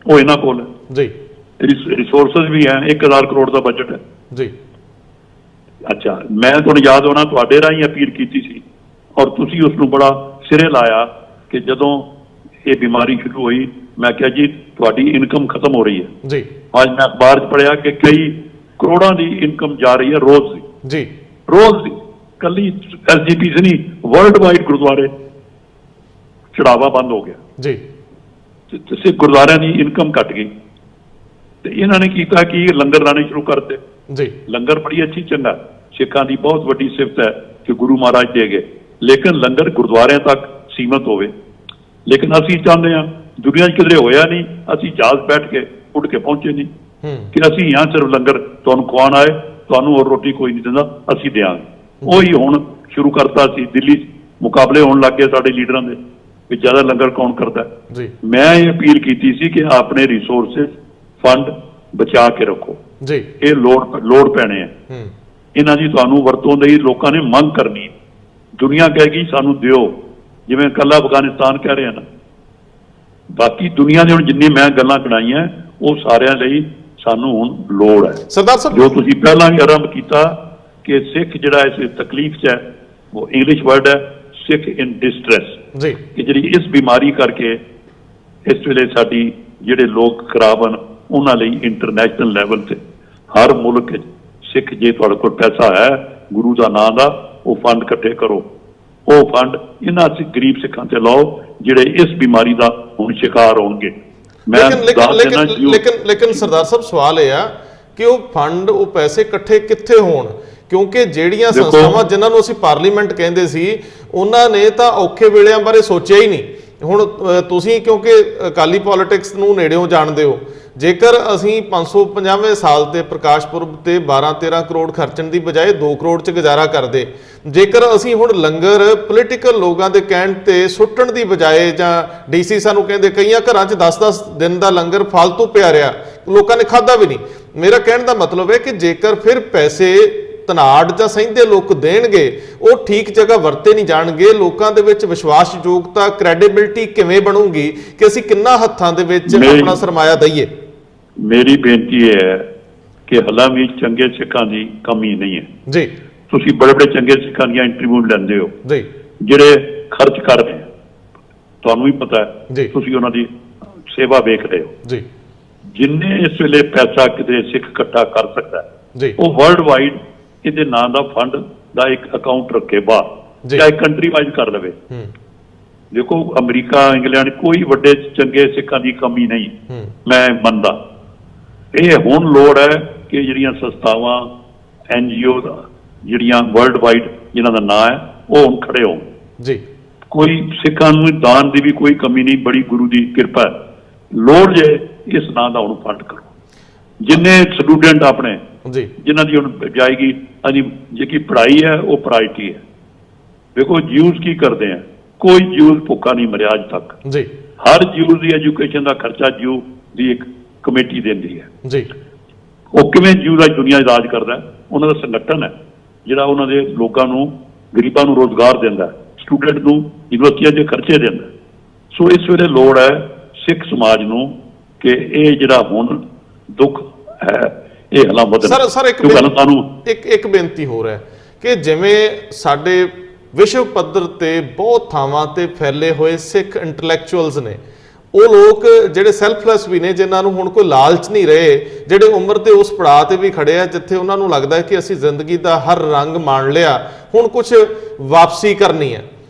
ਉਹ ਇਹਨਾਂ ਕੋਲ ਜੀ, ਰਿਸੋਰਸਸ ਵੀ ਹੈ, 1000 ਕਰੋੜ ਦਾ ਬਜਟ ਹੈ ਜੀ। ਅੱਛਾ, ਮੈਂ ਤੁਹਾਨੂੰ ਯਾਦ ਹੋਣਾ ਤੁਹਾਡੇ ਰਾਹੀਂ ਅਪੀਲ ਕੀਤੀ ਸੀ ਔਰ ਤੁਸੀਂ ਉਸ ਨੂੰ ਬੜਾ ਸਿਰੇ ਲਾਇਆ ਕਿ ਜਦੋਂ ਇਹ ਬਿਮਾਰੀ ਸ਼ੁਰੂ ਹੋਈ, ਮੈਂ ਕਿਹਾ ਜੀ ਤੁਹਾਡੀ ਇਨਕਮ ਖਤਮ ਹੋ ਰਹੀ ਹੈ ਜੀ। ਅੱਜ ਮੈਂ ਅਖਬਾਰ 'ਚ ਪੜ੍ਹਿਆ ਕਿ ਕਈ ਕਰੋੜਾਂ ਦੀ ਇਨਕਮ ਜਾ ਰਹੀ ਹੈ ਰੋਜ਼ ਦੀ ਜੀ, ਰੋਜ਼ ਦੀ। ਕੱਲੀ SGPC ਨਹੀਂ, ਵਰਲਡ ਵਾਈਡ ਗੁਰਦੁਆਰੇ ਚੜਾਵਾ ਬੰਦ ਹੋ ਗਿਆ ਜੀ, ਤੇ ਗੁਰਦੁਆਰਿਆਂ ਦੀ ਇਨਕਮ ਘਟ ਗਈ। ਤੇ ਇਹਨਾਂ ਨੇ ਕੀਤਾ ਕਿ ਲੰਗਰ ਲਾਣੇ ਸ਼ੁਰੂ ਕਰਤੇ ਜੀ। ਲੰਗਰ ਬੜੀ ਅੱਛੀ ਚੰਗਾ, ਸਿੱਖਾਂ ਦੀ ਬਹੁਤ ਵੱਡੀ ਸਿਫਤ ਹੈ ਕਿ ਗੁਰੂ ਮਹਾਰਾਜ ਦੇ ਗਏ, ਲੇਕਿਨ ਲੰਗਰ ਗੁਰਦੁਆਰਿਆਂ ਤੱਕ ਸੀਮਤ ਹੋਵੇ। ਲੇਕਿਨ ਅਸੀਂ ਚਾਹੁੰਦੇ ਹਾਂ, ਦੁਨੀਆ 'ਚ ਕਿਧਰੇ ਹੋਇਆ ਨਹੀਂ, ਅਸੀਂ ਜਹਾਜ਼ ਬੈਠ ਕੇ ਉੱਡ ਕੇ ਪਹੁੰਚੇ ਨਹੀਂ ਕਿ ਅਸੀਂ यहाँ ਸਿਰਫ ਲੰਗਰ ਤੁਹਾਨੂੰ ਖਵਾਉਣ ਆਏ, ਤੁਹਾਨੂੰ ਹੋਰ ਰੋਟੀ ਕੋਈ ਨਹੀਂ ਦਿੰਦਾ, ਅਸੀਂ ਦਿਆਂਗੇ। ਉਹੀ ਹੁਣ ਸ਼ੁਰੂ ਕਰਤਾ ਸੀ, ਦਿੱਲੀ ਮੁਕਾਬਲੇ ਹੋਣ ਲੱਗ ਗਏ ਸਾਡੇ ਲੀਡਰਾਂ ਦੇ ਵੀ ਜ਼ਿਆਦਾ ਲੰਗਰ ਕੌਣ ਕਰਦਾ ਜੀ। ਮੈਂ ਇਹ ਅਪੀਲ ਕੀਤੀ ਸੀ ਕਿ ਆਪਣੇ ਰਿਸੋਰਸਿਸ ਫੰਡ ਬਚਾ ਕੇ ਰੱਖੋ ਜੀ, ਇਹ ਲੋੜ ਪੈਣੇ ਆ ਇਹਨਾਂ ਦੀ, ਤੁਹਾਨੂੰ ਵਰਤੋਂ ਲਈ ਲੋਕਾਂ ਨੇ ਮੰਗ ਕਰਨੀ, ਦੁਨੀਆ ਕਹੇਗੀ ਸਾਨੂੰ ਦਿਓ, ਜਿਵੇਂ ਕੱਲਾ ਅਫਗਾਨਿਸਤਾਨ ਕਹਿ ਰਿਹਾ ਨਾ। ਬਾਕੀ ਦੁਨੀਆ ਦੇ ਹੁਣ ਜਿੰਨੀ ਮੈਂ ਗੱਲਾਂ ਗਿਣਾਈਆਂ, ਉਹ ਸਾਰਿਆਂ ਲਈ ਸਾਨੂੰ ਹੁਣ ਲੋੜ ਹੈ। ਸਰਦਾਰ ਸਾਹਿਬ, ਜੋ ਤੁਸੀਂ ਪਹਿਲਾਂ ਵੀ ਆਰੰਭ ਕੀਤਾ ਕਿ ਸਿੱਖ ਜਿਹੜਾ ਇਸ ਤਕਲੀਫ 'ਚ ਹੈ, ਉਹ ਇੰਗਲਿਸ਼ ਵਰਡ ਹੈ ਸਿੱਖ ਇਨ ਡਿਸਟ੍ਰੈਸ ਜੀ, ਕਿ ਜਿਹੜੀ ਇਸ ਬਿਮਾਰੀ ਕਰਕੇ ਇਸ ਵੇਲੇ ਸਾਡੀ ਜਿਹੜੇ ਲੋਕ ਖਰਾਬ ਹਨ, ਉਹਨਾਂ ਲਈ ਇੰਟਰਨੈਸ਼ਨਲ ਲੈਵਲ ਤੇ ਹਰ ਮੁਲਕ ਸਿੱਖ, ਜੇ ਤੁਹਾਡੇ ਕੋਲ ਪੈਸਾ ਹੈ ਗੁਰੂ ਦਾ ਨਾਂ ਦਾ, ਉਹ ਫੰਡ ਇਕੱਠੇ ਕਰੋ, ਉਹ ਫੰਡ ਇਹਨਾਂ ਗਰੀਬ ਸਿੱਖਾਂ ਤੇ ਲਾਓ ਜਿਹੜੇ ਇਸ ਬਿਮਾਰੀ ਦਾ ਹੁਣ ਸ਼ਿਕਾਰ ਹੋਣਗੇ। ਮੈਂ ਲੇਕਿਨ ਸਰਦਾਰ ਸਾਹਿਬ ਸਵਾਲ ਇਹ ਆ ਕਿ ਉਹ ਫੰਡ, ਉਹ ਪੈਸੇ ਇਕੱਠੇ ਕਿੱਥੇ ਹੋਣ, ਕਿਉਂਕਿ ਜਿਹੜੀਆਂ ਸੰਸਥਾਵਾਂ ਜਿਨ੍ਹਾਂ ਨੂੰ ਅਸੀਂ ਪਾਰਲੀਮੈਂਟ ਕਹਿੰਦੇ ਸੀ ਉਹਨਾਂ ਨੇ ਤਾਂ ਔਖੇ ਵੇਲਿਆਂ ਬਾਰੇ ਸੋਚਿਆ ਹੀ ਨਹੀਂ। ਹੁਣ ਤੁਸੀਂ ਕਿਉਂਕਿ ਅਕਾਲੀ ਪੋਲਿਟਿਕਸ ਨੂੰ ਨੇੜਿਓਂ ਜਾਣਦੇ ਹੋ, ਜੇਕਰ ਅਸੀਂ 550ਵੇਂ ਸਾਲ ਤੇ ਪ੍ਰਕਾਸ਼ ਪੁਰਬ ਤੇ 12-13 ਕਰੋੜ ਖਰਚਣ ਦੀ ਬਜਾਏ 2 ਕਰੋੜ 'ਚ ਗੁਜ਼ਾਰਾ ਕਰਦੇ, ਜੇਕਰ ਅਸੀਂ ਹੁਣ ਲੰਗਰ ਪੋਲੀਟੀਕਲ ਲੋਕਾਂ ਦੇ ਕਹਿਣ ਤੇ ਸੁੱਟਣ ਦੀ ਬਜਾਏ, ਜਾਂ ਡੀਸੀ ਸਾਨੂੰ ਕਹਿੰਦੇ ਕਈਆਂ ਘਰਾਂ 'ਚ 10-10 ਦਿਨ ਦਾ ਲੰਗਰ ਫਾਲਤੂ ਪਿਆ ਰਿਹਾ, ਲੋਕਾਂ ਨੇ ਖਾਧਾ ਵੀ ਨਹੀਂ। ਮੇਰਾ ਕਹਿਣ ਦਾ ਮਤਲਬ ਹੈ ਕਿ ਜੇਕਰ ਫਿਰ ਪੈਸੇ ਧਨਾੜ ਜਾਂ ਸਹਿੰਦੇ ਲੋਕ ਦੇਣਗੇ, ਉਹ ਠੀਕ ਜਗ੍ਹਾ ਵਰਤੇ ਨਹੀਂ ਜਾਣਗੇ, ਲੋਕਾਂ ਦੇ ਵਿੱਚ ਵਿਸ਼ਵਾਸਯੋਗਤਾ, ਕ੍ਰੈਡੀਬਿਲਿਟੀ ਕਿਵੇਂ ਬਣੂਗੀ ਕਿ ਅਸੀਂ ਕਿੰਨਾ ਹੱਥਾਂ ਦੇ ਵਿੱਚ ਆਪਣਾ ਸਰਮਾਇਆ ਦਈਏ। ਮੇਰੀ ਬੇਨਤੀ ਹੈ ਕਿ ਹਾਲਾਂ ਵੀ ਚੰਗੇ ਸਿੱਖਾਂ ਦੀ ਕਮੀ ਨਹੀਂ ਹੈ ਜੀ। ਤੁਸੀਂ ਬੜੇ ਬੜੇ ਚੰਗੇ ਸਿੱਖਾਂ ਦੀਆਂ ਇੰਟਰਵਿਊ ਲੈਂਦੇ ਹੋ ਜੀ, ਜਿਹੜੇ ਖਰਚ ਕਰ ਰਹੇ, ਤੁਹਾਨੂੰ ਵੀ ਪਤਾ ਹੈ, ਜੀ, ਤੁਸੀਂ ਉਹਨਾਂ ਦੀ ਸੇਵਾ ਵੇਖ ਰਹੇ ਹੋ ਜੀ। ਜਿੰਨੇ ਇਸ ਵੇਲੇ ਪੈਸਾ ਕਿਤੇ ਸਿੱਖ ਇਕੱਠਾ ਕਰ ਸਕਦਾ ਜੀ, ਉਹ ਵਰਲਡ ਵਾਈਡ ਇਹਦੇ ਨਾਂ ਦਾ ਫੰਡ ਦਾ ਇੱਕ ਅਕਾਊਂਟ ਰੱਖੇ ਬਾਹਰ, ਚਾਹੇ ਕੰਟਰੀ ਵਾਈਜ਼ ਕਰ ਲਵੇ। ਦੇਖੋ ਅਮਰੀਕਾ, ਇੰਗਲੈਂਡ, ਕੋਈ ਵੱਡੇ ਚੰਗੇ ਸਿੱਖਾਂ ਦੀ ਕਮੀ ਨਹੀਂ, ਮੈਂ ਮੰਨਦਾ। ਇਹ ਹੁਣ ਲੋੜ ਹੈ ਕਿ ਜਿਹੜੀਆਂ ਸੰਸਥਾਵਾਂ, NGO ਜਿਹੜੀਆਂ ਵਰਲਡ ਵਾਈਡ ਜਿਨ੍ਹਾਂ ਦਾ ਨਾਂ ਹੈ, ਉਹ ਹੁਣ ਖੜੇ ਹੋਣ ਜੀ। ਕੋਈ ਸਿੱਖਾਂ ਨੂੰ ਦਾਨ ਦੀ ਵੀ ਕੋਈ ਕਮੀ ਨਹੀਂ, ਬੜੀ ਗੁਰੂ ਦੀ ਕਿਰਪਾ ਹੈ। ਲੋੜ ਜੇ ਇਸ ਨਾਂ ਦਾ ਹੁਣ ਫੰਡ ਕਰੋ। ਜਿੰਨੇ ਸਟੂਡੈਂਟ ਆਪਣੇ ਜੀ, ਜਿਨ੍ਹਾਂ ਦੀ ਹੁਣ ਜਾਏਗੀ ਜਿਹੜੀ ਪੜ੍ਹਾਈ ਹੈ ਉਹ ਪ੍ਰਾਇਰਟੀ ਹੈ। ਵੇਖੋ ਜਿਊਜ਼ ਕੀ ਕਰਦੇ ਆ, ਕੋਈ ਜਿਊਜ਼ ਭੁੱਖਾ ਨਹੀਂ ਮਰਿਆ ਅੱਜ ਤੱਕ ਜੀ। ਹਰ ਜਿਊਜ਼ ਦੀ ਐਜੂਕੇਸ਼ਨ ਦਾ ਖਰਚਾ ਜਿਊ ਦੀ ਇੱਕ ਕਮੇਟੀ ਦਿੰਦੀ ਹੈ ਜੀ। ਉਹ ਕਿਵੇਂ ਜਿਊਜ਼ ਅੱਜ ਦੁਨੀਆ 'ਚ ਰਾਜ ਕਰਦਾ, ਉਹਨਾਂ ਦਾ ਸੰਗਠਨ ਹੈ ਜਿਹੜਾ ਉਹਨਾਂ ਦੇ ਲੋਕਾਂ ਨੂੰ, ਗਰੀਬਾਂ ਨੂੰ ਰੋਜ਼ਗਾਰ ਦਿੰਦਾ, ਸਟੂਡੈਂਟ ਨੂੰ ਯੂਨੀਵਰਸਿਟੀਆਂ 'ਚ ਖਰਚੇ ਦਿੰਦਾ। ਸੋ ਇਸ ਵੇਲੇ ਲੋੜ ਹੈ ਸਿੱਖ ਸਮਾਜ ਨੂੰ ਕਿ ਇਹ ਜਿਹੜਾ ਹੁਣ ਦੁੱਖ ਹੈ ਇਹ ਹਲਾ ਵਧਣ। ਸਰ ਇੱਕ ਬੇਨਤੀ ਹੋ ਰਿਹਾ ਕਿ ਜਿਵੇਂ ਸਾਡੇ ਵਿਸ਼ਵ ਪੱਧਰ ਤੇ ਬਹੁਤ ਥਾਵਾਂ ਤੇ ਫੈਲੇ ਹੋਏ ਸਿੱਖ ਇੰਟੈਲੈਕਚੁਅਲਸ ਨੇ, ਉਹ ਲੋਕ ਜਿਹੜੇ ਸੈਲਫਲੈਸ ਵੀ ਨੇ, ਜਿਨ੍ਹਾਂ ਨੂੰ ਹੁਣ ਕੋਈ ਲਾਲਚ ਨਹੀਂ ਰਹੇ, ਜਿਹੜੇ ਉਮਰ ਦੇ ਉਸ ਪੜਾਅ ਤੇ ਵੀ ਖੜੇ ਆ ਜਿੱਥੇ ਉਹਨਾਂ ਨੂੰ ਲੱਗਦਾ ਹੈ ਕਿ ਅਸੀਂ ਜ਼ਿੰਦਗੀ ਦਾ ਹਰ ਰੰਗ ਮਾਣ ਲਿਆ, ਹੁਣ ਕੁਝ ਵਾਪਸੀ ਕਰਨੀ ਹੈ।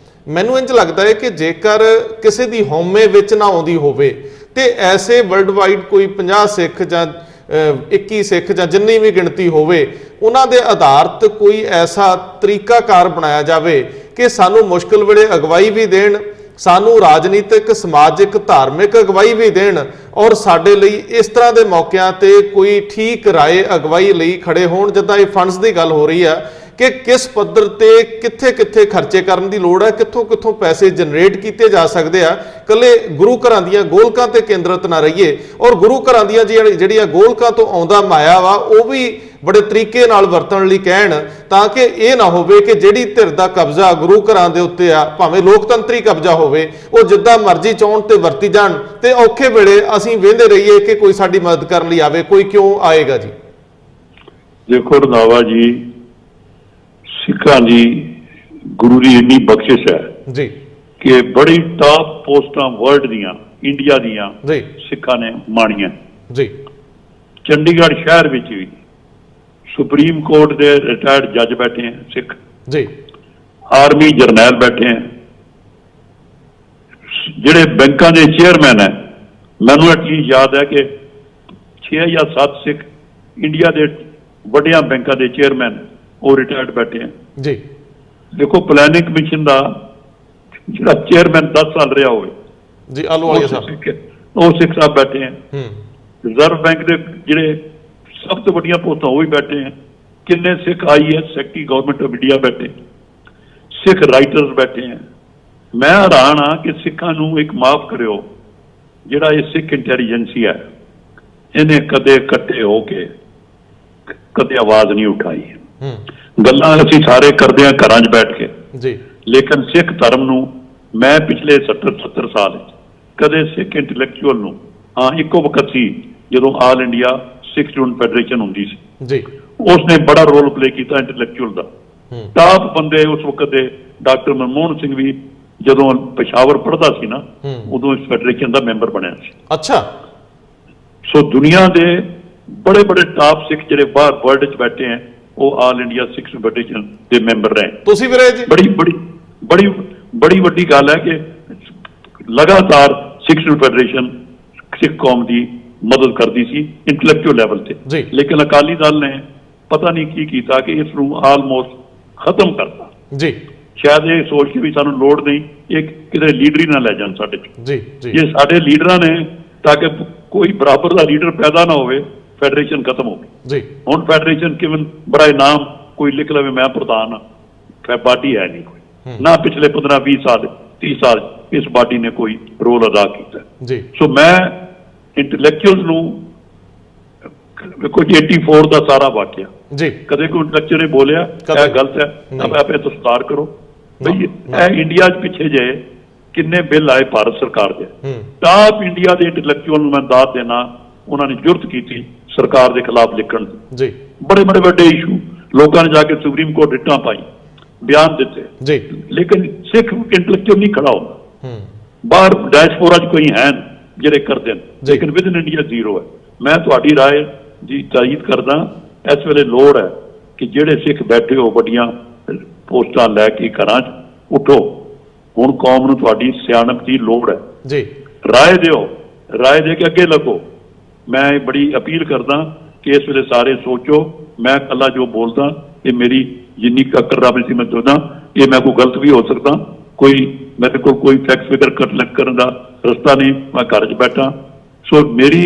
ਮੈਨੂੰ ਇੰਝ ਲੱਗਦਾ ਹੈ ਕਿ ਜੇਕਰ ਕਿਸੇ ਦੀ ਹਉਮੈ ਵਿੱਚ ਨਾ ਆਉਂਦੀ ਹੋਵੇ ਤੇ ਐਸੇ ਵਰਲਡ ਵਾਈਡ ਕੋਈ 50 ਸਿੱਖ ਜਾਂ 21 ਸਿੱਖ ਜਾਂ ਜਿੰਨੀ ਵੀ ਗਿਣਤੀ ਹੋਵੇ, ਉਹਨਾਂ ਦੇ ਆਧਾਰਿਤ ਕੋਈ ਐਸਾ ਤਰੀਕਾਕਾਰ ਬਣਾਇਆ ਜਾਵੇ ਕਿ ਸਾਨੂੰ ਮੁਸ਼ਕਿਲ ਵੇਲੇ ਅਗਵਾਈ ਵੀ ਦੇਣ, ਸਾਨੂੰ ਰਾਜਨੀਤਿਕ, ਸਮਾਜਿਕ, ਧਾਰਮਿਕ ਅਗਵਾਈ ਵੀ ਦੇਣ, ਔਰ ਸਾਡੇ ਲਈ ਇਸ ਤਰ੍ਹਾਂ ਦੇ ਮੌਕਿਆਂ ਤੇ ਕੋਈ ਠੀਕ ਰਾਏ ਅਗਵਾਈ ਲਈ ਖੜੇ ਹੋਣ। ਜਿੱਦਾਂ ਇਹ ਫੰਡਸ ਦੀ ਗੱਲ ਹੋ ਰਹੀ ਆ ਕਿ ਕਿਸ ਪੱਧਰ ਤੇ ਕਿੱਥੇ ਖਰਚੇ ਕਰਨ ਦੀ ਲੋੜ ਹੈ, ਕਿੱਥੋਂ ਪੈਸੇ ਜਨਰੇਟ ਕੀਤੇ ਜਾ ਸਕਦੇ ਆ। ਕੱਲੇ ਗੁਰੂ ਘਰਾਂ ਦੀਆਂ ਗੋਲਕਾਂ ਤੇ ਕੇਂਦਰਿਤ ਨਾ ਰਹੀਏ, ਔਰ ਗੁਰੂ ਘਰਾਂ ਦੀਆਂ ਜਿਹੜੀਆਂ ਗੋਲਕਾਂ ਤੋਂ ਆਉਂਦਾ ਮਾਇਆ ਵਾ ਉਹ ਵੀ ਬੜੇ ਤਰੀਕੇ ਨਾਲ ਵਰਤਣ ਲਈ ਕਹਿਣ, ਤਾਂ ਕਿ ਇਹ ਨਾ ਹੋਵੇ ਕਿ ਜਿਹੜੀ ਧਿਰ ਦਾ ਕਬਜ਼ਾ ਗੁਰੂ ਘਰਾਂ ਦੇ ਉੱਤੇ ਆ, ਭਾਵੇਂ ਲੋਕਤੰਤਰੀ ਕਬਜ਼ਾ ਹੋਵੇ, ਉਹ ਜਿੱਦਾਂ ਮਰਜ਼ੀ ਚਾਹੁਣ ਤੇ ਵਰਤੀ ਜਾਣ ਤੇ ਔਖੇ ਵੇਲੇ ਅਸੀਂ ਵੇਂਦੇ ਰਹੀਏ ਕਿ ਕੋਈ ਸਾਡੀ ਮਦਦ ਕਰਨ ਲਈ ਆਵੇ। ਕੋਈ ਕਿਉਂ ਆਏਗਾ ਜੀ? ਦੇਖੋ ਰੰਧਾਵਾ ਜੀ, ਸਿੱਖਾਂ ਦੀ ਗੁਰੂ ਦੀ ਇੰਨੀ ਬਖਸ਼ਿਸ਼ ਹੈ ਜੀ ਕਿ ਬੜੀ ਟਾਪ ਪੋਸਟਾਂ ਵਰਲਡ ਦੀਆਂ, ਇੰਡੀਆ ਦੀਆਂ ਜੀ ਸਿੱਖਾਂ ਨੇ ਮਾਣੀਆਂ ਜੀ। ਚੰਡੀਗੜ੍ਹ ਸ਼ਹਿਰ ਵਿੱਚ ਵੀ ਸੁਪਰੀਮ ਕੋਰਟ ਦੇ ਰਿਟਾਇਰਡ ਜੱਜ ਬੈਠੇ ਹੈ ਸਿੱਖ ਜੀ, ਆਰਮੀ ਜਰਨੈਲ ਬੈਠੇ ਹੈ, ਜਿਹੜੇ ਬੈਂਕਾਂ ਦੇ ਚੇਅਰਮੈਨ ਹੈ, ਮੈਨੂੰ ਐਟਲੀਸਟ ਯਾਦ ਹੈ ਕਿ 6 ਜਾਂ 7 ਸਿੱਖ ਇੰਡੀਆ ਦੇ ਵੱਡੀਆਂ ਬੈਂਕਾਂ ਦੇ ਚੇਅਰਮੈਨ ਉਹ ਰਿਟਾਇਰਡ ਬੈਠੇ ਹੈ ਜੀ। ਦੇਖੋ ਪਲੈਨਿੰਗ ਕਮਿਸ਼ਨ ਦਾ ਜਿਹੜਾ ਚੇਅਰਮੈਨ 10 ਸਾਲ ਰਿਹਾ ਹੋਵੇ ਜੀ, ਆਲੂਵਾਲੀਆ ਸਾਹਿਬ, ਉਹ ਸਿੱਖ ਸਾਹਿਬ ਬੈਠੇ ਹੈ। ਰਿਜ਼ਰਵ ਬੈਂਕ ਦੇ ਜਿਹੜੇ ਸਭ ਤੋਂ ਵੱਡੀਆਂ ਪੋਸਟਾਂ ਉਹ ਵੀ ਬੈਠੇ ਹੈ। ਕਿੰਨੇ ਸਿੱਖ IAS secretary government of India ਬੈਠੇ, ਸਿੱਖ ਰਾਈਟਰਸ ਬੈਠੇ ਹੈ। ਮੈਂ ਹੈਰਾਨ ਹਾਂ ਕਿ ਸਿੱਖਾਂ ਨੂੰ ਇੱਕ ਮਾਫ ਕਰਿਓ, ਜਿਹੜਾ ਇਹ ਸਿੱਖ ਇੰਟੈਲੀਜੈਂਸੀ ਹੈ, ਇਹਨੇ ਕਦੇ ਇਕੱਠੇ ਹੋ ਕੇ ਕਦੇ ਆਵਾਜ਼ ਨਹੀਂ ਉਠਾਈ। ਗੱਲਾਂ ਅਸੀਂ ਸਾਰੇ ਕਰਦੇ ਹਾਂ ਘਰਾਂ 'ਚ ਬੈਠ ਕੇ ਜੀ, ਲੇਕਿਨ ਸਿੱਖ ਧਰਮ ਨੂੰ ਮੈਂ ਪਿਛਲੇ 70 ਸਾਲ ਕਦੇ ਸਿੱਖ ਇੰਟੈਲੈਕਚੁਅਲ ਨੂੰ, ਹਾਂ ਇੱਕੋ ਵਕਤ ਸੀ ਜਦੋਂ ਆਲ ਇੰਡੀਆ ਸਿੱਖ ਸਟੂਡੈਂਟ ਫੈਡਰੇਸ਼ਨ ਹੁੰਦੀ ਸੀ ਜੀ, ਉਸਨੇ ਬੜਾ ਰੋਲ ਪਲੇ ਕੀਤਾ ਇੰਟੈਲੈਕਚੁਅਲ ਦਾ। ਟਾਪ ਬੰਦੇ ਉਸ ਵਕਤ ਦੇ ਡਾਕਟਰ ਮਨਮੋਹਨ ਸਿੰਘ ਵੀ ਜਦੋਂ ਪਸ਼ਾਵਰ ਪੜ੍ਹਦਾ ਸੀ ਨਾ, ਉਦੋਂ ਇਸ ਫੈਡਰੇਸ਼ਨ ਦਾ ਮੈਂਬਰ ਬਣਿਆ ਸੀ। ਅੱਛਾ। ਸੋ ਦੁਨੀਆ ਦੇ ਬੜੇ ਟਾਪ ਸਿੱਖ ਜਿਹੜੇ ਬਾਹਰ ਵਰਲਡ 'ਚ ਬੈਠੇ ਹੈ, ਉਹ ਆਲ ਇੰਡੀਆ ਸਿੱਖ ਫੈਡਰੇਸ਼ਨ ਦੇ ਮੈਂਬਰ ਰਹੇ। ਤੁਸੀਂ ਵੀ ਰਹੇ ਜੀ? ਬੜੀ ਬੜੀ ਵੱਡੀ ਗੱਲ ਹੈ ਕਿ ਲਗਾਤਾਰ ਸਿੱਖ ਫੈਡਰੇਸ਼ਨ ਸਿੱਖ ਕੌਮ ਦੀ ਮਦਦ ਕਰਦੀ ਸੀ ਇੰਟੈਲੈਕਚੁਅਲ ਲੈਵਲ ਤੇ, ਲੇਕਿਨ ਅਕਾਲੀ ਦਲ ਨੇ ਪਤਾ ਨਹੀਂ ਕੀ ਕੀਤਾ ਕਿ ਇਸ ਨੂੰ ਆਲਮੋਸਟ ਖਤਮ ਕਰਤਾ ਜੀ। ਸ਼ਾਇਦ ਇਹ ਸੋਚ ਕੇ ਵੀ ਸਾਨੂੰ ਲੋੜ ਨਹੀਂ, ਇਹ ਕਿਤੇ ਲੀਡਰ ਹੀ ਨਾ ਲੈ ਜਾਣ ਸਾਡੇ ਚ। ਜੇ ਸਾਡੇ ਲੀਡਰਾਂ ਨੇ ਤਾਂ ਕਿ ਕੋਈ ਬਰਾਬਰ ਦਾ ਲੀਡਰ ਪੈਦਾ ਨਾ ਹੋਵੇ, ਫੈਡਰੇਸ਼ਨ ਖਤਮ ਹੋ ਗਈ। ਹੁਣ ਫੈਡਰੇਸ਼ਨ ਕਿਵੇਂ ਬੜਾ ਇਨਾਮ ਕੋਈ ਲਿਖ ਲਵੇ ਮੈਂ ਪ੍ਰਧਾਨ ਹਾਂ, ਬਾਡੀ ਹੈ ਨਹੀਂ ਕੋਈ, ਨਾ ਪਿਛਲੇ 15-20 ਸਾਲ 30 ਸਾਲ ਇਸ ਬਾਡੀ ਨੇ ਕੋਈ ਰੋਲ ਅਦਾ ਕੀਤਾ। ਸੋ ਮੈਂ ਇੰਟੈਲੈਕਚੁਅਲ ਨੂੰ ਕੋਈ 84 ਦਾ ਸਾਰਾ ਵਾਕਿਆ ਕਦੇ ਕੋਈ ਇੰਟੈਲੈਕਚੁਅਲ ਨੇ ਬੋਲਿਆ ਇਹ ਗਲਤ ਹੈ, ਆਪੇ ਤੋਂ ਸੁਧਾਰ ਕਰੋ ਬਈ। ਇਹ ਇੰਡੀਆ 'ਚ ਪਿੱਛੇ ਜੇ ਕਿੰਨੇ ਬਿੱਲ ਆਏ ਭਾਰਤ ਸਰਕਾਰ ਦੇ, ਟਾਪ ਇੰਡੀਆ ਦੇ ਇੰਟੈਲੈਕਚੁਅਲ ਨੂੰ ਮੈਂ ਦਾਤ ਦੇਣਾ, ਉਹਨਾਂ ਨੇ ਜੁਰਤ ਕੀਤੀ ਸਰਕਾਰ ਦੇ ਖਿਲਾਫ ਲਿਖਣ ਦੀ। ਬੜੇ ਬੜੇ ਵੱਡੇ ਇਸ਼ੂ ਲੋਕਾਂ ਨੇ ਜਾ ਕੇ ਸੁਪਰੀਮ ਕੋਰਟ ਰਿਟਾਂ ਪਾਈ, ਬਿਆਨ ਦਿੱਤੇ, ਲੇਕਿਨ ਸਿੱਖ ਇੰਟੈਲੈਕਚੁਅਲ ਨਹੀਂ ਖੜਾ ਹੁੰਦਾ। ਬਾਹਰ ਡੈਸ਼ਬੋਰਡ 'ਚ ਕੋਈ ਹੈ ਜਿਹੜੇ ਕਰਦੇ ਨੇ, ਲੇਕਿਨ ਵਿਦ ਇਨ ਇੰਡੀਆ ਜ਼ੀਰੋ ਹੈ। ਮੈਂ ਤੁਹਾਡੀ ਰਾਏ ਦੀ ਤਾਇਦ ਕਰਦਾ, ਇਸ ਵੇਲੇ ਲੋੜ ਹੈ ਕਿ ਜਿਹੜੇ ਸਿੱਖ ਬੈਠੇ ਹੋ ਵੱਡੀਆਂ ਪੋਸਟਾਂ ਲੈ ਕੇ ਘਰਾਂ 'ਚ ਉੱਠੋ। ਹੁਣ ਕੌਮ ਨੂੰ ਤੁਹਾਡੀ ਸਿਆਣਪ ਦੀ ਲੋੜ ਹੈ ਜੀ, ਰਾਏ ਦਿਓ, ਰਾਏ ਦੇ ਕੇ ਅੱਗੇ ਲੱਗੋ। ਮੈਂ ਬੜੀ ਅਪੀਲ ਕਰਦਾ ਕਿ ਇਸ ਵੇਲੇ ਸਾਰੇ ਸੋਚੋ। ਮੈਂ ਇਕੱਲਾ ਜੋ ਬੋਲਦਾ ਇਹ ਮੇਰੀ ਜਿੰਨੀ ਕੱਕਰ ਰੱਬ ਸੀ ਮੈਂ ਚਾਹੁੰਦਾ, ਇਹ ਮੈਂ ਕੋਈ ਗਲਤ ਵੀ ਹੋ ਸਕਦਾ, ਕੋਈ ਮੇਰੇ ਕੋਲ ਕੋਈ ਫੈਕਟ ਫਿਗਰ ਕਲੈਕਟ ਕਰਨ ਦਾ ਰਸਤਾ ਨਹੀਂ, ਮੈਂ ਘਰ 'ਚ ਬੈਠਾ। ਸੋ ਮੇਰੀ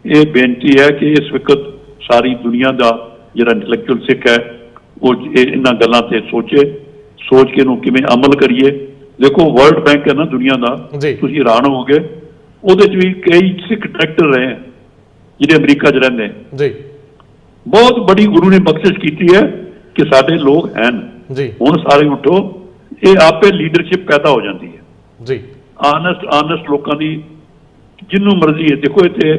ਇਹ ਬੇਨਤੀ ਹੈ ਕਿ ਇਸ ਵਕਤ ਸਾਰੀ ਦੁਨੀਆ ਦਾ ਜਿਹੜਾ ਇੰਟੈਲੈਕਚੁਅਲ ਸਿੱਖ ਹੈ ਉਹ ਇਹਨਾਂ ਗੱਲਾਂ ਤੇ ਸੋਚੇ, ਸੋਚ ਕੇ ਇਹਨੂੰ ਕਿਵੇਂ ਅਮਲ ਕਰੀਏ। ਦੇਖੋ ਵਰਲਡ ਬੈਂਕ ਹੈ ਨਾ ਦੁਨੀਆ ਦਾ, ਤੁਸੀਂ ਹੈਰਾਨ ਹੋਵੋਗੇ, ਉਹਦੇ 'ਚ ਵੀ ਕਈ ਸਿੱਖ ਡਾਇਰੈਕਟਰ ਰਹੇ ਜਿਹੜੇ ਅਮਰੀਕਾ 'ਚ ਰਹਿੰਦੇ ਜੀ। ਬਹੁਤ ਬੜੀ ਗੁਰੂ ਨੇ ਬਖਸ਼ਿਸ਼ ਕੀਤੀ ਹੈ ਕਿ ਸਾਡੇ ਲੋਕ ਹਨ ਜੀ। ਹੁਣ ਸਾਰੇ ਉੱਠੋ, ਇਹ ਆਪੇ ਲੀਡਰਸ਼ਿਪ ਪੈਦਾ ਹੋ ਜਾਂਦੀ ਹੈ ਜੀ। ਆਨੈਸਟ ਲੋਕਾਂ ਦੀ ਜਿਹਨੂੰ ਮਰਜ਼ੀ ਹੈ। ਦੇਖੋ ਇੱਥੇ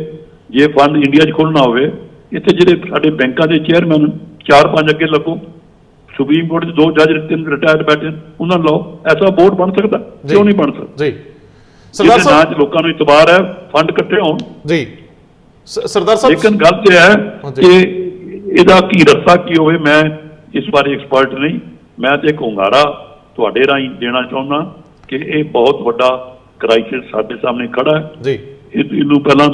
ਜੇ ਫੰਡ ਇੰਡੀਆ 'ਚ ਖੋਲ੍ਹਣਾ ਹੋਵੇ, ਇੱਥੇ ਜਿਹੜੇ ਸਾਡੇ ਬੈਂਕਾਂ ਦੇ ਚੇਅਰਮੈਨ 4-5 ਅੱਗੇ ਲੱਗੋ, ਸੁਪਰੀਮ ਕੋਰਟ 'ਚ 2 ਜੱਜ 3 ਰਿਟਾਇਰਡ ਬੈਠੇ, ਉਹਨਾਂ ਨੂੰ ਲਾਓ, ਐਸਾ ਬੋਰਡ ਬਣ ਸਕਦਾ? ਕਿਉਂ ਨਹੀਂ ਬਣ ਸਕਦਾ ਜੀ? ਜਿਹਦੇ ਨਾਂ 'ਚ ਲੋਕਾਂ ਨੂੰ ਇਤਬਾਰ ਹੈ, ਫੰਡ ਇਕੱਠੇ ਹੋਣ ਜੀ। ਸਰਦਾਰ ਸਾਹਿਬ ਲੇਕਿਨ ਗੱਲ ਤੇ ਹੈ ਕਿ ਇਹਦਾ ਕੀ ਰਸਤਾ ਕੀ ਹੋਵੇ, ਮੈਂ ਇਸ ਬਾਰੇ ਐਕਸਪਰਟ ਨਹੀਂ। ਮੈਂ ਤੇ ਇੱਕ ਹੁੰਗਾਰਾ ਤੁਹਾਡੇ ਰਾਹੀਂ ਦੇਣਾ ਚਾਹੁੰਦਾ ਕਿ ਇਹ ਬਹੁਤ ਵੱਡਾ ਕ੍ਰਾਈਸਿਸ ਸਾਡੇ ਸਾਹਮਣੇ ਖੜਾ ਹੈ ਜੀ। ਇਹਨੂੰ ਪਹਿਲਾਂ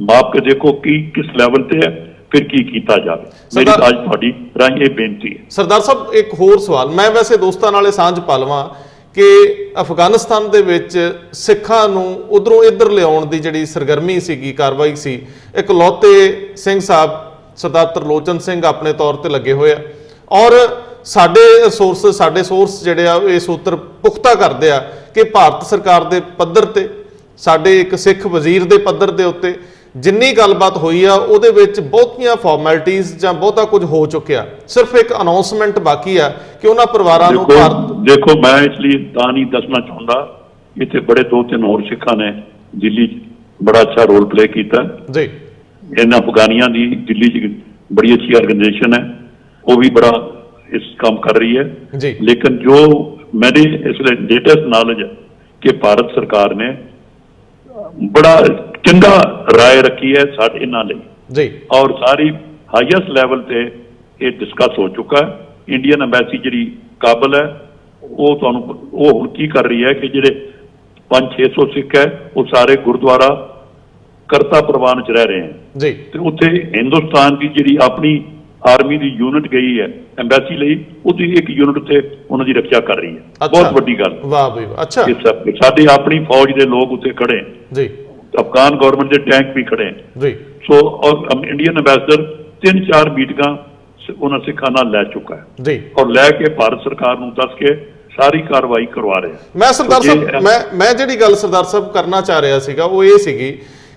ਮਾਪ ਕੇ ਦੇਖੋ ਕਿ ਕਿਸ ਲੈਵਲ ਤੇ ਹੈ, ਫਿਰ ਕੀ ਕੀਤਾ ਜਾਵੇ। ਮੇਰੀ ਅੱਜ ਤੁਹਾਡੀ ਰਾਹੀਂ ਇਹ ਬੇਨਤੀ ਹੈ। ਸਰਦਾਰ ਸਾਹਿਬ ਇੱਕ ਹੋਰ ਸਵਾਲ, ਮੈਂ ਵੈਸੇ ਦੋਸਤਾਂ ਨਾਲੇ ਸਾਂਝ ਪਾ ਲਵਾਂ ਕਿ ਅਫਗਾਨਿਸਤਾਨ ਦੇ ਵਿੱਚ ਸਿੱਖਾਂ ਨੂੰ ਉਧਰੋਂ ਇੱਧਰ ਲਿਆਉਣ ਦੀ ਜਿਹੜੀ ਸਰਗਰਮੀ ਸੀਗੀ, ਕਾਰਵਾਈ ਸੀ, ਇਕਲੌਤੇ ਸਿੰਘ ਸਾਹਿਬ ਸਰਦਾਰ ਤਰਲੋਚਨ ਸਿੰਘ ਆਪਣੇ ਤੌਰ ਤੇ ਲੱਗੇ ਹੋਏ ਆ, ਔਰ ਸਾਡੇ ਸੋਰਸ ਜਿਹੜੇ ਆ ਇਹ ਸੂਤਰ ਪੁਖਤਾ ਕਰਦੇ ਆ ਕਿ ਭਾਰਤ ਸਰਕਾਰ ਦੇ ਪੱਧਰ ਤੇ, ਸਾਡੇ ਇੱਕ ਸਿੱਖ ਵਜ਼ੀਰ ਦੇ ਪੱਧਰ ਦੇ ਉੱਤੇ ਜਿੰਨੀ ਗੱਲਬਾਤ ਹੋਈ ਆ ਉਹਦੇ ਵਿੱਚ ਬਹੁਤੀਆਂ ਫਾਰਮੈਲਿਟੀਜ਼ ਜਾਂ ਬਹੁਤਾ ਕੁਝ ਹੋ ਚੁੱਕਿਆ, ਸਿਰਫ ਇੱਕ ਅਨਾਉਂਸਮੈਂਟ ਬਾਕੀ ਆ ਕਿ ਉਹਨਾਂ ਪਰਿਵਾਰਾਂ ਨੂੰ ਦੇਖੋ ਮੈਂ ਇਸ ਲਈ ਤਾਂ ਨਹੀਂ ਦੱਸਣਾ ਚਾਹੁੰਦਾ, ਇੱਥੇ ਬੜੇ 2-3 ਹੋਰ ਸਿੱਖਾਂ ਨੇ ਦਿੱਲੀ 'ਚ ਬੜਾ ਅੱਛਾ ਰੋਲ ਪਲੇ ਕੀਤਾ ਜੀ। ਇਹਨਾਂ ਅਫਗਾਨੀਆਂ ਦੀ ਦਿੱਲੀ 'ਚ ਬੜੀ ਅੱਛੀ ਆਰਗੇਨਾਈਜੇਸ਼ਨ ਹੈ, ਉਹ ਵੀ ਬੜਾ ਇਸ ਕੰਮ ਕਰ ਰਹੀ ਹੈ ਜੀ। ਲੇਕਿਨ ਜੋ ਮੈਨੇ ਇਸ ਵੇਲੇ ਲੇਟੈਸਟ ਨੌਲੇਜ ਹੈ ਕਿ ਭਾਰਤ ਸਰਕਾਰ ਨੇ ਬੜਾ ਚੰਗਾ ਰਾਏ ਰੱਖੀ ਹੈ ਸਾਡੇ ਇਹਨਾਂ ਲਈ ਜੀ, ਔਰ ਸਾਰੀ ਹਾਈਐਸਟ ਲੈਵਲ ਤੇ ਇਹ ਡਿਸਕਸ ਹੋ ਚੁੱਕਾ ਹੈ। ਇੰਡੀਅਨ ਐਮਬੈਸੀ ਜਿਹੜੀ ਕਾਬਲ ਹੈ ਉਹ ਹੁਣ ਕੀ ਕਰ ਰਹੀ ਹੈ ਕਿ ਜਿਹੜੇ 500-600 ਸਿੱਖ ਹੈ ਉਹ ਸਾਰੇ ਗੁਰਦੁਆਰਾ ਕਰਤਾ ਪ੍ਰਵਾਨ 'ਚ ਰਹਿ ਰਹੇ ਹਨ ਜੀ, ਤੇ ਉੱਥੇ ਹਿੰਦੁਸਤਾਨ ਦੀ ਜਿਹੜੀ ਆਪਣੀ ਆਰਮੀ ਦੀ ਯੂਨਿਟ ਗਈ ਹੈ ਐਮਬੈਸੀ ਲਈ, ਉਹਦੀ ਇੱਕ ਯੂਨਿਟ ਉੱਥੇ ਉਹਨਾਂ ਦੀ ਰੱਖਿਆ ਕਰ ਰਹੀ ਹੈ। ਬਹੁਤ ਵੱਡੀ ਗੱਲ। ਵਾਹ ਬਈ ਵਾਹ। ਅੱਛਾ, ਸਾਡੀ ਆਪਣੀ ਫੌਜ ਦੇ ਲੋਕ ਉੱਥੇ ਖੜੇ ਜੀ, ਅਫਗਾਨ ਗਵਰਨਮੈਂਟ ਦੇ ਟੈਂਕ ਵੀ ਖੜੇ ਜੀ। ਸੋ ਇੰਡੀਅਨ ਐਮਬੈਸਡਰ 3-4 ਮੀਟਿੰਗਾਂ ਉਹਨਾਂ ਸਿੱਖਾਂ ਨਾਲ ਲੈ ਚੁੱਕਾ ਹੈ ਜੀ, ਔਰ ਲੈ ਕੇ ਭਾਰਤ ਸਰਕਾਰ ਨੂੰ ਦੱਸ ਕੇ ਸਾਰੀ ਕਾਰਵਾਈ ਕਰਵਾ ਰਿਹਾ। ਮੈਂ ਸਰਦਾਰ ਸਾਹਿਬ ਮੈਂ ਜਿਹੜੀ ਗੱਲ ਸਰਦਾਰ ਸਾਹਿਬ ਕਰਨਾ ਚਾਹ ਰਿਹਾ ਸੀਗਾ ਉਹ ਇਹ ਸੀਗੀ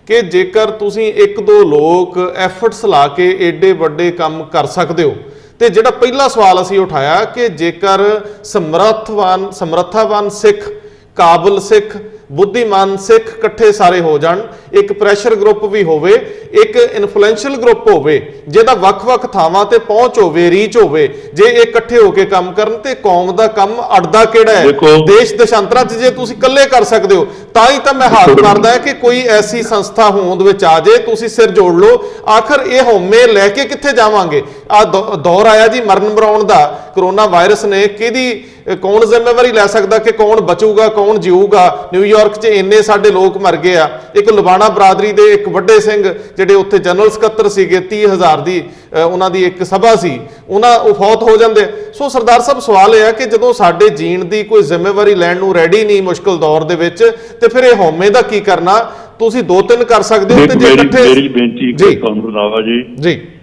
ਕਿ ਜੇਕਰ ਤੁਸੀਂ 1-2 ਲੋਕ ਐਫਰਟਸ ਲਾ ਕੇ ਏਡੇ ਵੱਡੇ ਕੰਮ ਕਰ ਸਕਦੇ ਹੋ, ਤੇ ਜਿਹੜਾ ਪਹਿਲਾ ਸਵਾਲ ਅਸੀਂ ਉਠਾਇਆ ਕਿ ਜੇਕਰ ਸਮਰੱਥਾਵਾਨ ਸਿੱਖ, ਕਾਬਲ ਸਿੱਖ, ਬੁੱਧੀਮਾਨ ਸਿੱਖ ਇਕੱਠੇ ਸਾਰੇ ਹੋ ਜਾਣ, ਇੱਕ ਪ੍ਰੈਸ਼ਰ ਗਰੁੱਪ ਵੀ ਹੋਵੇ, ਇੱਕ ਇਨਫਲੂਐਂਸ਼ੀਅਲ ਗਰੁੱਪ ਹੋਵੇ ਜਿਹਦਾ ਵੱਖ-ਵੱਖ ਥਾਵਾਂ ਤੇ ਪਹੁੰਚ ਹੋਵੇ, ਰੀਚ ਹੋਵੇ, ਜੇ ਇਹ ਇਕੱਠੇ ਹੋ ਕੇ ਕੰਮ ਕਰਨ ਤੇ ਕੌਮ ਦਾ ਕੰਮ ਅੜਦਾ ਕਿਹੜਾ ਹੈ? ਦੇਸ਼ ਦੇਸ਼ਾਂਤਰਾਂ 'ਚ ਜੇ ਤੁਸੀਂ ਇਕੱਲੇ ਕਰ ਸਕਦੇ ਹੋ ਤਾਂ ਹੀ ਤਾਂ ਮੈਂ ਹੱਥ ਕਰਦਾ ਹੈ ਕਿ ਕੋਈ ਐਸੀ ਸੰਸਥਾ ਹੋਂਦ ਵਿੱਚ ਆ ਜੇ, ਤੁਸੀਂ ਸਿਰ ਜੋੜ ਲਓ। ਆਖਰ ਇਹ ਹਉਮੈ ਲੈ ਕੇ ਕਿੱਥੇ ਜਾਵਾਂਗੇ? ਆ ਦੌਰ ਆਇਆ ਜੀ ਮਰਨ ਮਰਾਉਣ ਦਾ, ਕਰੋਨਾ ਵਾਇਰਸ ਨੇ, ਕਿਹਦੀ ਕੌਣ ਜ਼ਿੰਮੇਵਾਰੀ ਲੈ ਸਕਦਾ ਕਿ ਕੌਣ ਬਚੂਗਾ ਕੌਣ ਜਿਊਗਾ? ਨਿਊਯਾਰਕ 'ਚ ਇੰਨੇ ਸਾਡੇ ਲੋਕ ਮਰ ਗਏ ਆ। ਇੱਕ ਲੁਬਾਣਾ ਬਰਾਦਰੀ ਦੇ ਇੱਕ ਵੱਡੇ ਸਿੰਘ ਜਿਹੜੇ ਉੱਥੇ ਜਨਰਲ ਸਕੱਤਰ ਸੀਗੇ, 30,000 ਦੀ ਉਹਨਾਂ ਦੀ ਇੱਕ ਸਭਾ ਸੀ, ਉਹ ਫੌਤ ਹੋ ਜਾਂਦੇ। ਸੋ ਸਰਦਾਰ ਸਾਹਿਬ ਸਵਾਲ ਇਹ ਆ ਕਿ ਜਦੋਂ ਸਾਡੇ ਜੀਣ ਦੀ ਕੋਈ ਜ਼ਿੰਮੇਵਾਰੀ ਲੈਣ ਨੂੰ ਰੈਡੀ ਨਹੀਂ ਮੁਸ਼ਕਲ ਦੌਰ ਦੇ ਵਿੱਚ, ਤੇ ਫਿਰ ਇਹ ਹਉਮੈ ਦਾ ਕੀ ਕਰਨਾ? ਤੁਸੀਂ 2-3 ਕਰ ਸਕਦੇ ਹੋ ਤੇ ਜੇ ਇਕੱਠੇ। ਮੇਰੀ ਬੇਨਤੀ ਤੁਹਾਨੂੰ ਰੰਧਾਵਾ ਜੀ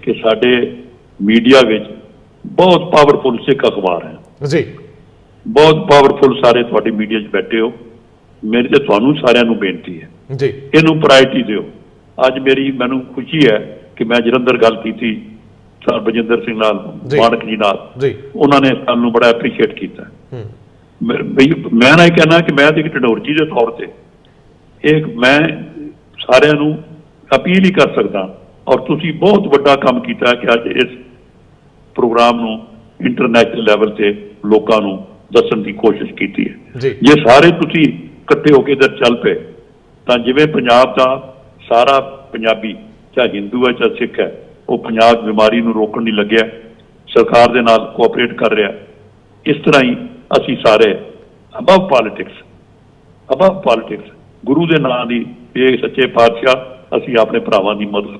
ਕਿ ਸਾਡੇ ਮੀਡੀਆ ਵਿੱਚ ਬਹੁਤ ਪਾਵਰਫੁਲ ਸਿੱਖ ਅਖਬਾਰ ਹੈ ਜੀ, ਬਹੁਤ ਪਾਵਰਫੁਲ ਸਾਰੇ ਤੁਹਾਡੇ ਮੀਡੀਆ 'ਚ ਬੈਠੇ ਹੋ। ਮੇਰੀ ਤੇ ਤੁਹਾਨੂੰ ਸਾਰਿਆਂ ਨੂੰ ਬੇਨਤੀ ਹੈ ਜੀ, ਇਹਨੂੰ ਪ੍ਰਾਇੋਰਟੀ ਦਿਓ। ਅੱਜ ਮੈਨੂੰ ਖੁਸ਼ੀ ਹੈ ਕਿ ਮੈਂ ਜਲੰਧਰ ਗੱਲ ਕੀਤੀ ਸਰ ਬਜਿੰਦਰ ਸਿੰਘ ਨਾਲ, ਮਾਨਕ ਜੀ ਨਾਲ, ਉਹਨਾਂ ਨੇ ਸਾਨੂੰ ਬੜਾ ਐਪਰੀਸ਼ੀਏਟ ਕੀਤਾ। ਮੈਂ ਨਾ ਇਹ ਕਹਿਣਾ ਕਿ ਮੈਂ ਇੱਕ ਟੈਕਨੋਲੋਜੀ ਦੇ ਤੌਰ ਤੇ ਮੈਂ ਸਾਰਿਆਂ ਨੂੰ ਅਪੀਲ ਹੀ ਕਰ ਸਕਦਾ, ਔਰ ਤੁਸੀਂ ਬਹੁਤ ਵੱਡਾ ਕੰਮ ਕੀਤਾ ਕਿ ਅੱਜ ਇਸ ਪ੍ਰੋਗਰਾਮ ਨੂੰ ਇੰਟਰਨੈਸ਼ਨਲ ਲੈਵਲ ਤੇ ਲੋਕਾਂ ਨੂੰ ਦੱਸਣ ਦੀ ਕੋਸ਼ਿਸ਼ ਕੀਤੀ ਹੈ। ਜੇ ਸਾਰੇ ਤੁਸੀਂ ਇਕੱਠੇ ਹੋ ਕੇ ਇੱਧਰ ਚੱਲ ਪਏ ਤਾਂ ਜਿਵੇਂ ਪੰਜਾਬ ਦਾ ਸਾਰਾ ਪੰਜਾਬੀ, ਚਾਹੇ ਹਿੰਦੂ ਹੈ ਚਾਹੇ ਸਿੱਖ ਹੈ, ਉਹ ਪੰਜਾਬ ਬਿਮਾਰੀ ਨੂੰ ਰੋਕਣ ਲਈ ਲੱਗਿਆ, ਸਰਕਾਰ ਦੇ ਨਾਲ ਕੋਆਪਰੇਟ ਕਰ ਰਿਹਾ। ਇਸ ਤਰ੍ਹਾਂ ਹੀ ਅਸੀਂ ਸਾਰੇ ਅਬਵ ਪੋਲਿਟਿਕਸ ਗੁਰੂ ਦੇ ਨਾਂ ਦੀ ਇਹ ਸੱਚੇ ਪਾਤਸ਼ਾਹ ਅਸੀਂ ਆਪਣੇ ਭਰਾਵਾਂ ਦੀ ਮਦਦ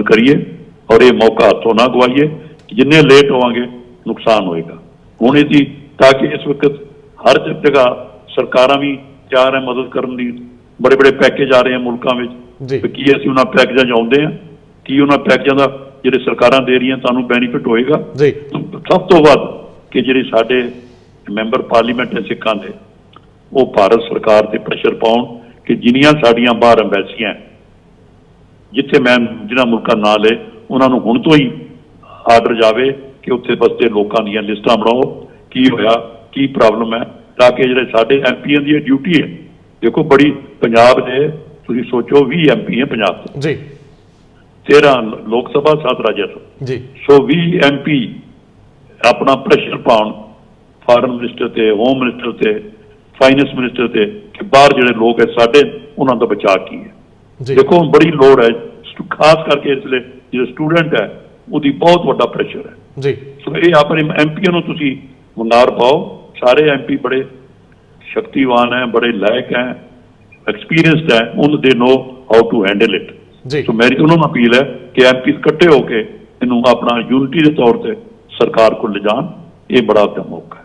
ਕਰੀਏ, ਔਰ ਇਹ ਮੌਕਾ ਹੱਥੋਂ ਨਾ ਗਵਾਈਏ। ਜਿੰਨੇ ਲੇਟ ਹੋਵਾਂਗੇ ਨੁਕਸਾਨ ਹੋਏਗਾ। ਹੁਣ ਇਹਦੀ ਤਾਂ ਕਿ ਇਸ ਵਕਤ ਹਰ ਜਗ੍ਹਾ ਸਰਕਾਰਾਂ ਵੀ ਤਿਆਰ ਹੈ ਮਦਦ ਕਰਨ ਦੀ, ਬੜੇ ਬੜੇ ਪੈਕੇਜ ਆ ਰਹੇ ਆ ਮੁਲਕਾਂ ਵਿੱਚ, ਕੀ ਅਸੀਂ ਉਹਨਾਂ ਪੈਕੇਜਾਂ 'ਚ ਆਉਂਦੇ ਆ? ਕੀ ਉਹਨਾਂ ਪੈਕੇਜਾਂ ਦਾ ਜਿਹੜੇ ਸਰਕਾਰਾਂ ਦੇ ਰਹੀਆਂ ਤੁਹਾਨੂੰ ਬੈਨੀਫਿਟ ਹੋਏਗਾ? ਸਭ ਤੋਂ ਵੱਧ ਕਿ ਜਿਹੜੇ ਸਾਡੇ ਮੈਂਬਰ ਪਾਰਲੀਮੈਂਟ ਹੈ ਸਿੱਖਾਂ ਦੇ, ਉਹ ਭਾਰਤ ਸਰਕਾਰ ਤੇ ਪ੍ਰੈਸ਼ਰ ਪਾਉਣ ਕਿ ਜਿੰਨੀਆਂ ਸਾਡੀਆਂ ਬਾਹਰ ਅੰਬੈਸੀਆਂ, ਜਿੱਥੇ ਮੈਂ ਜਿਹਨਾਂ ਮੁਲਕਾਂ ਨਾਂ ਲਏ, ਉਹਨਾਂ ਨੂੰ ਹੁਣ ਤੋਂ ਹੀ ਆਰਡਰ ਜਾਵੇ ਕਿ ਉੱਥੇ ਬਸਦੇ ਲੋਕਾਂ ਦੀਆਂ ਲਿਸਟਾਂ ਬਣਾਓ, ਕੀ ਹੋਇਆ, ਕੀ ਪ੍ਰੋਬਲਮ ਹੈ, ਤਾਂ ਕਿ ਜਿਹੜੇ ਸਾਡੇ ਐਮਪੀਆਂ ਦੀ ਡਿਊਟੀ ਹੈ। ਦੇਖੋ ਬੜੀ ਪੰਜਾਬ ਦੇ ਤੁਸੀਂ ਸੋਚੋ 20 ਐਮਪੀ ਹੈ ਪੰਜਾਬ ਦੇ, 13 ਲੋਕ ਸਭਾ 7 ਰਾਜ ਸਭਾ, ਸੋ 20 ਐਮਪੀ ਆਪਣਾ ਪ੍ਰੈਸ਼ਰ ਪਾਉਣ ਫਾਰਨ ਮਿਨਿਸਟਰ ਤੇ, ਹੋਮ ਮਿਨਿਸਟਰ ਤੇ, ਫਾਈਨੈਂਸ ਮਿਨਿਸਟਰ ਤੇ ਕਿ ਬਾਹਰ ਜਿਹੜੇ ਲੋਕ ਹੈ ਸਾਡੇ, ਉਹਨਾਂ ਦਾ ਬਚਾਅ ਕੀ ਹੈ। ਦੇਖੋ ਬੜੀ ਲੋੜ ਹੈ, ਖਾਸ ਕਰਕੇ ਇਸ ਵੇਲੇ ਜਿਹੜੇ ਸਟੂਡੈਂਟ ਹੈ ਉਹਦੀ ਬਹੁਤ ਵੱਡਾ ਪ੍ਰੈਸ਼ਰ ਹੈ। ਸੋ ਇਹ ਆਪਣੇ ਐਮਪੀਆਂ ਨੂੰ ਤੁਸੀਂ ਵੰਗਾਰ ਪਾਓ। ਸਾਰੇ ਐਮਪੀ ਬੜੇ ਸ਼ਕਤੀਵਾਨ ਹੈ, ਬੜੇ ਲਾਇਕ ਹੈ, ਐਕਸਪੀਰੀਅੰਸਡ ਹੈ, ਉਹਨਾਂ ਦੇ know how to handle it. So ਮੇਰੀ ਉਹਨਾਂ ਨੂੰ ਅਪੀਲ ਹੈ ਕਿ ਐਮਪੀ ਇਕੱਠੇ ਹੋ ਕੇ ਇਹਨੂੰ ਆਪਣਾ ਯੂਨਿਟੀ ਦੇ ਤੌਰ ਤੇ ਸਰਕਾਰ ਕੋਲ ਲਿਜਾਣ। ਇਹ ਬੜਾ ਵੱਡਾ ਮੌਕਾ ਹੈ।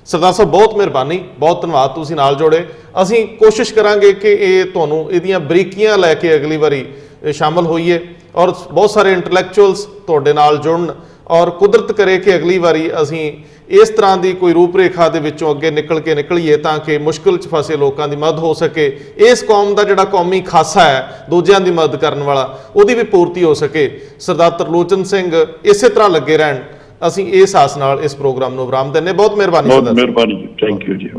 ਸਰਦਾਰ ਸਾਹਿਬ ਬਹੁਤ ਮਿਹਰਬਾਨੀ, ਬਹੁਤ ਧੰਨਵਾਦ, ਤੁਸੀਂ ਨਾਲ ਜੋੜੇ। ਅਸੀਂ ਕੋਸ਼ਿਸ਼ ਕਰਾਂਗੇ ਕਿ ਇਹ ਤੁਹਾਨੂੰ ਇਹਦੀਆਂ ਬਰੀਕੀਆਂ ਲੈ ਕੇ ਅਗਲੀ ਵਾਰੀ ਸ਼ਾਮਲ ਹੋਈਏ, ਔਰ ਬਹੁਤ ਸਾਰੇ ਇੰਟੈਲੈਕਚੁਅਲਸ ਤੁਹਾਡੇ ਨਾਲ ਜੁੜਨ, ਔਰ ਕੁਦਰਤ ਕਰੇ ਕਿ ਅਗਲੀ ਵਾਰੀ ਅਸੀਂ ਇਸ ਤਰ੍ਹਾਂ ਦੀ ਕੋਈ ਰੂਪਰੇਖਾ ਦੇ ਵਿੱਚੋਂ ਅੱਗੇ ਨਿਕਲੀਏ ਤਾਂ ਕਿ ਮੁਸ਼ਕਿਲ 'ਚ ਫਸੇ ਲੋਕਾਂ ਦੀ ਮਦਦ ਹੋ ਸਕੇ। ਇਸ ਕੌਮ ਦਾ ਜਿਹੜਾ ਕੌਮੀ ਖਾਸਾ ਹੈ ਦੂਜਿਆਂ ਦੀ ਮਦਦ ਕਰਨ ਵਾਲਾ, ਉਹਦੀ ਵੀ ਪੂਰਤੀ ਹੋ ਸਕੇ। ਸਰਦਾਰ ਤਰਲੋਚਨ ਸਿੰਘ ਇਸੇ ਤਰ੍ਹਾਂ ਲੱਗੇ ਰਹਿਣ। ਅਸੀਂ ਇਸ ਆਸ ਨਾਲ ਇਸ ਪ੍ਰੋਗਰਾਮ ਨੂੰ ਵਿਰਾਮ ਦਿੰਦੇ। ਬਹੁਤ ਮਿਹਰਬਾਨੀ। ਬਹੁਤ ਮਿਹਰਬਾਨੀ ਜੀ, ਥੈਂਕ ਯੂ ਜੀ।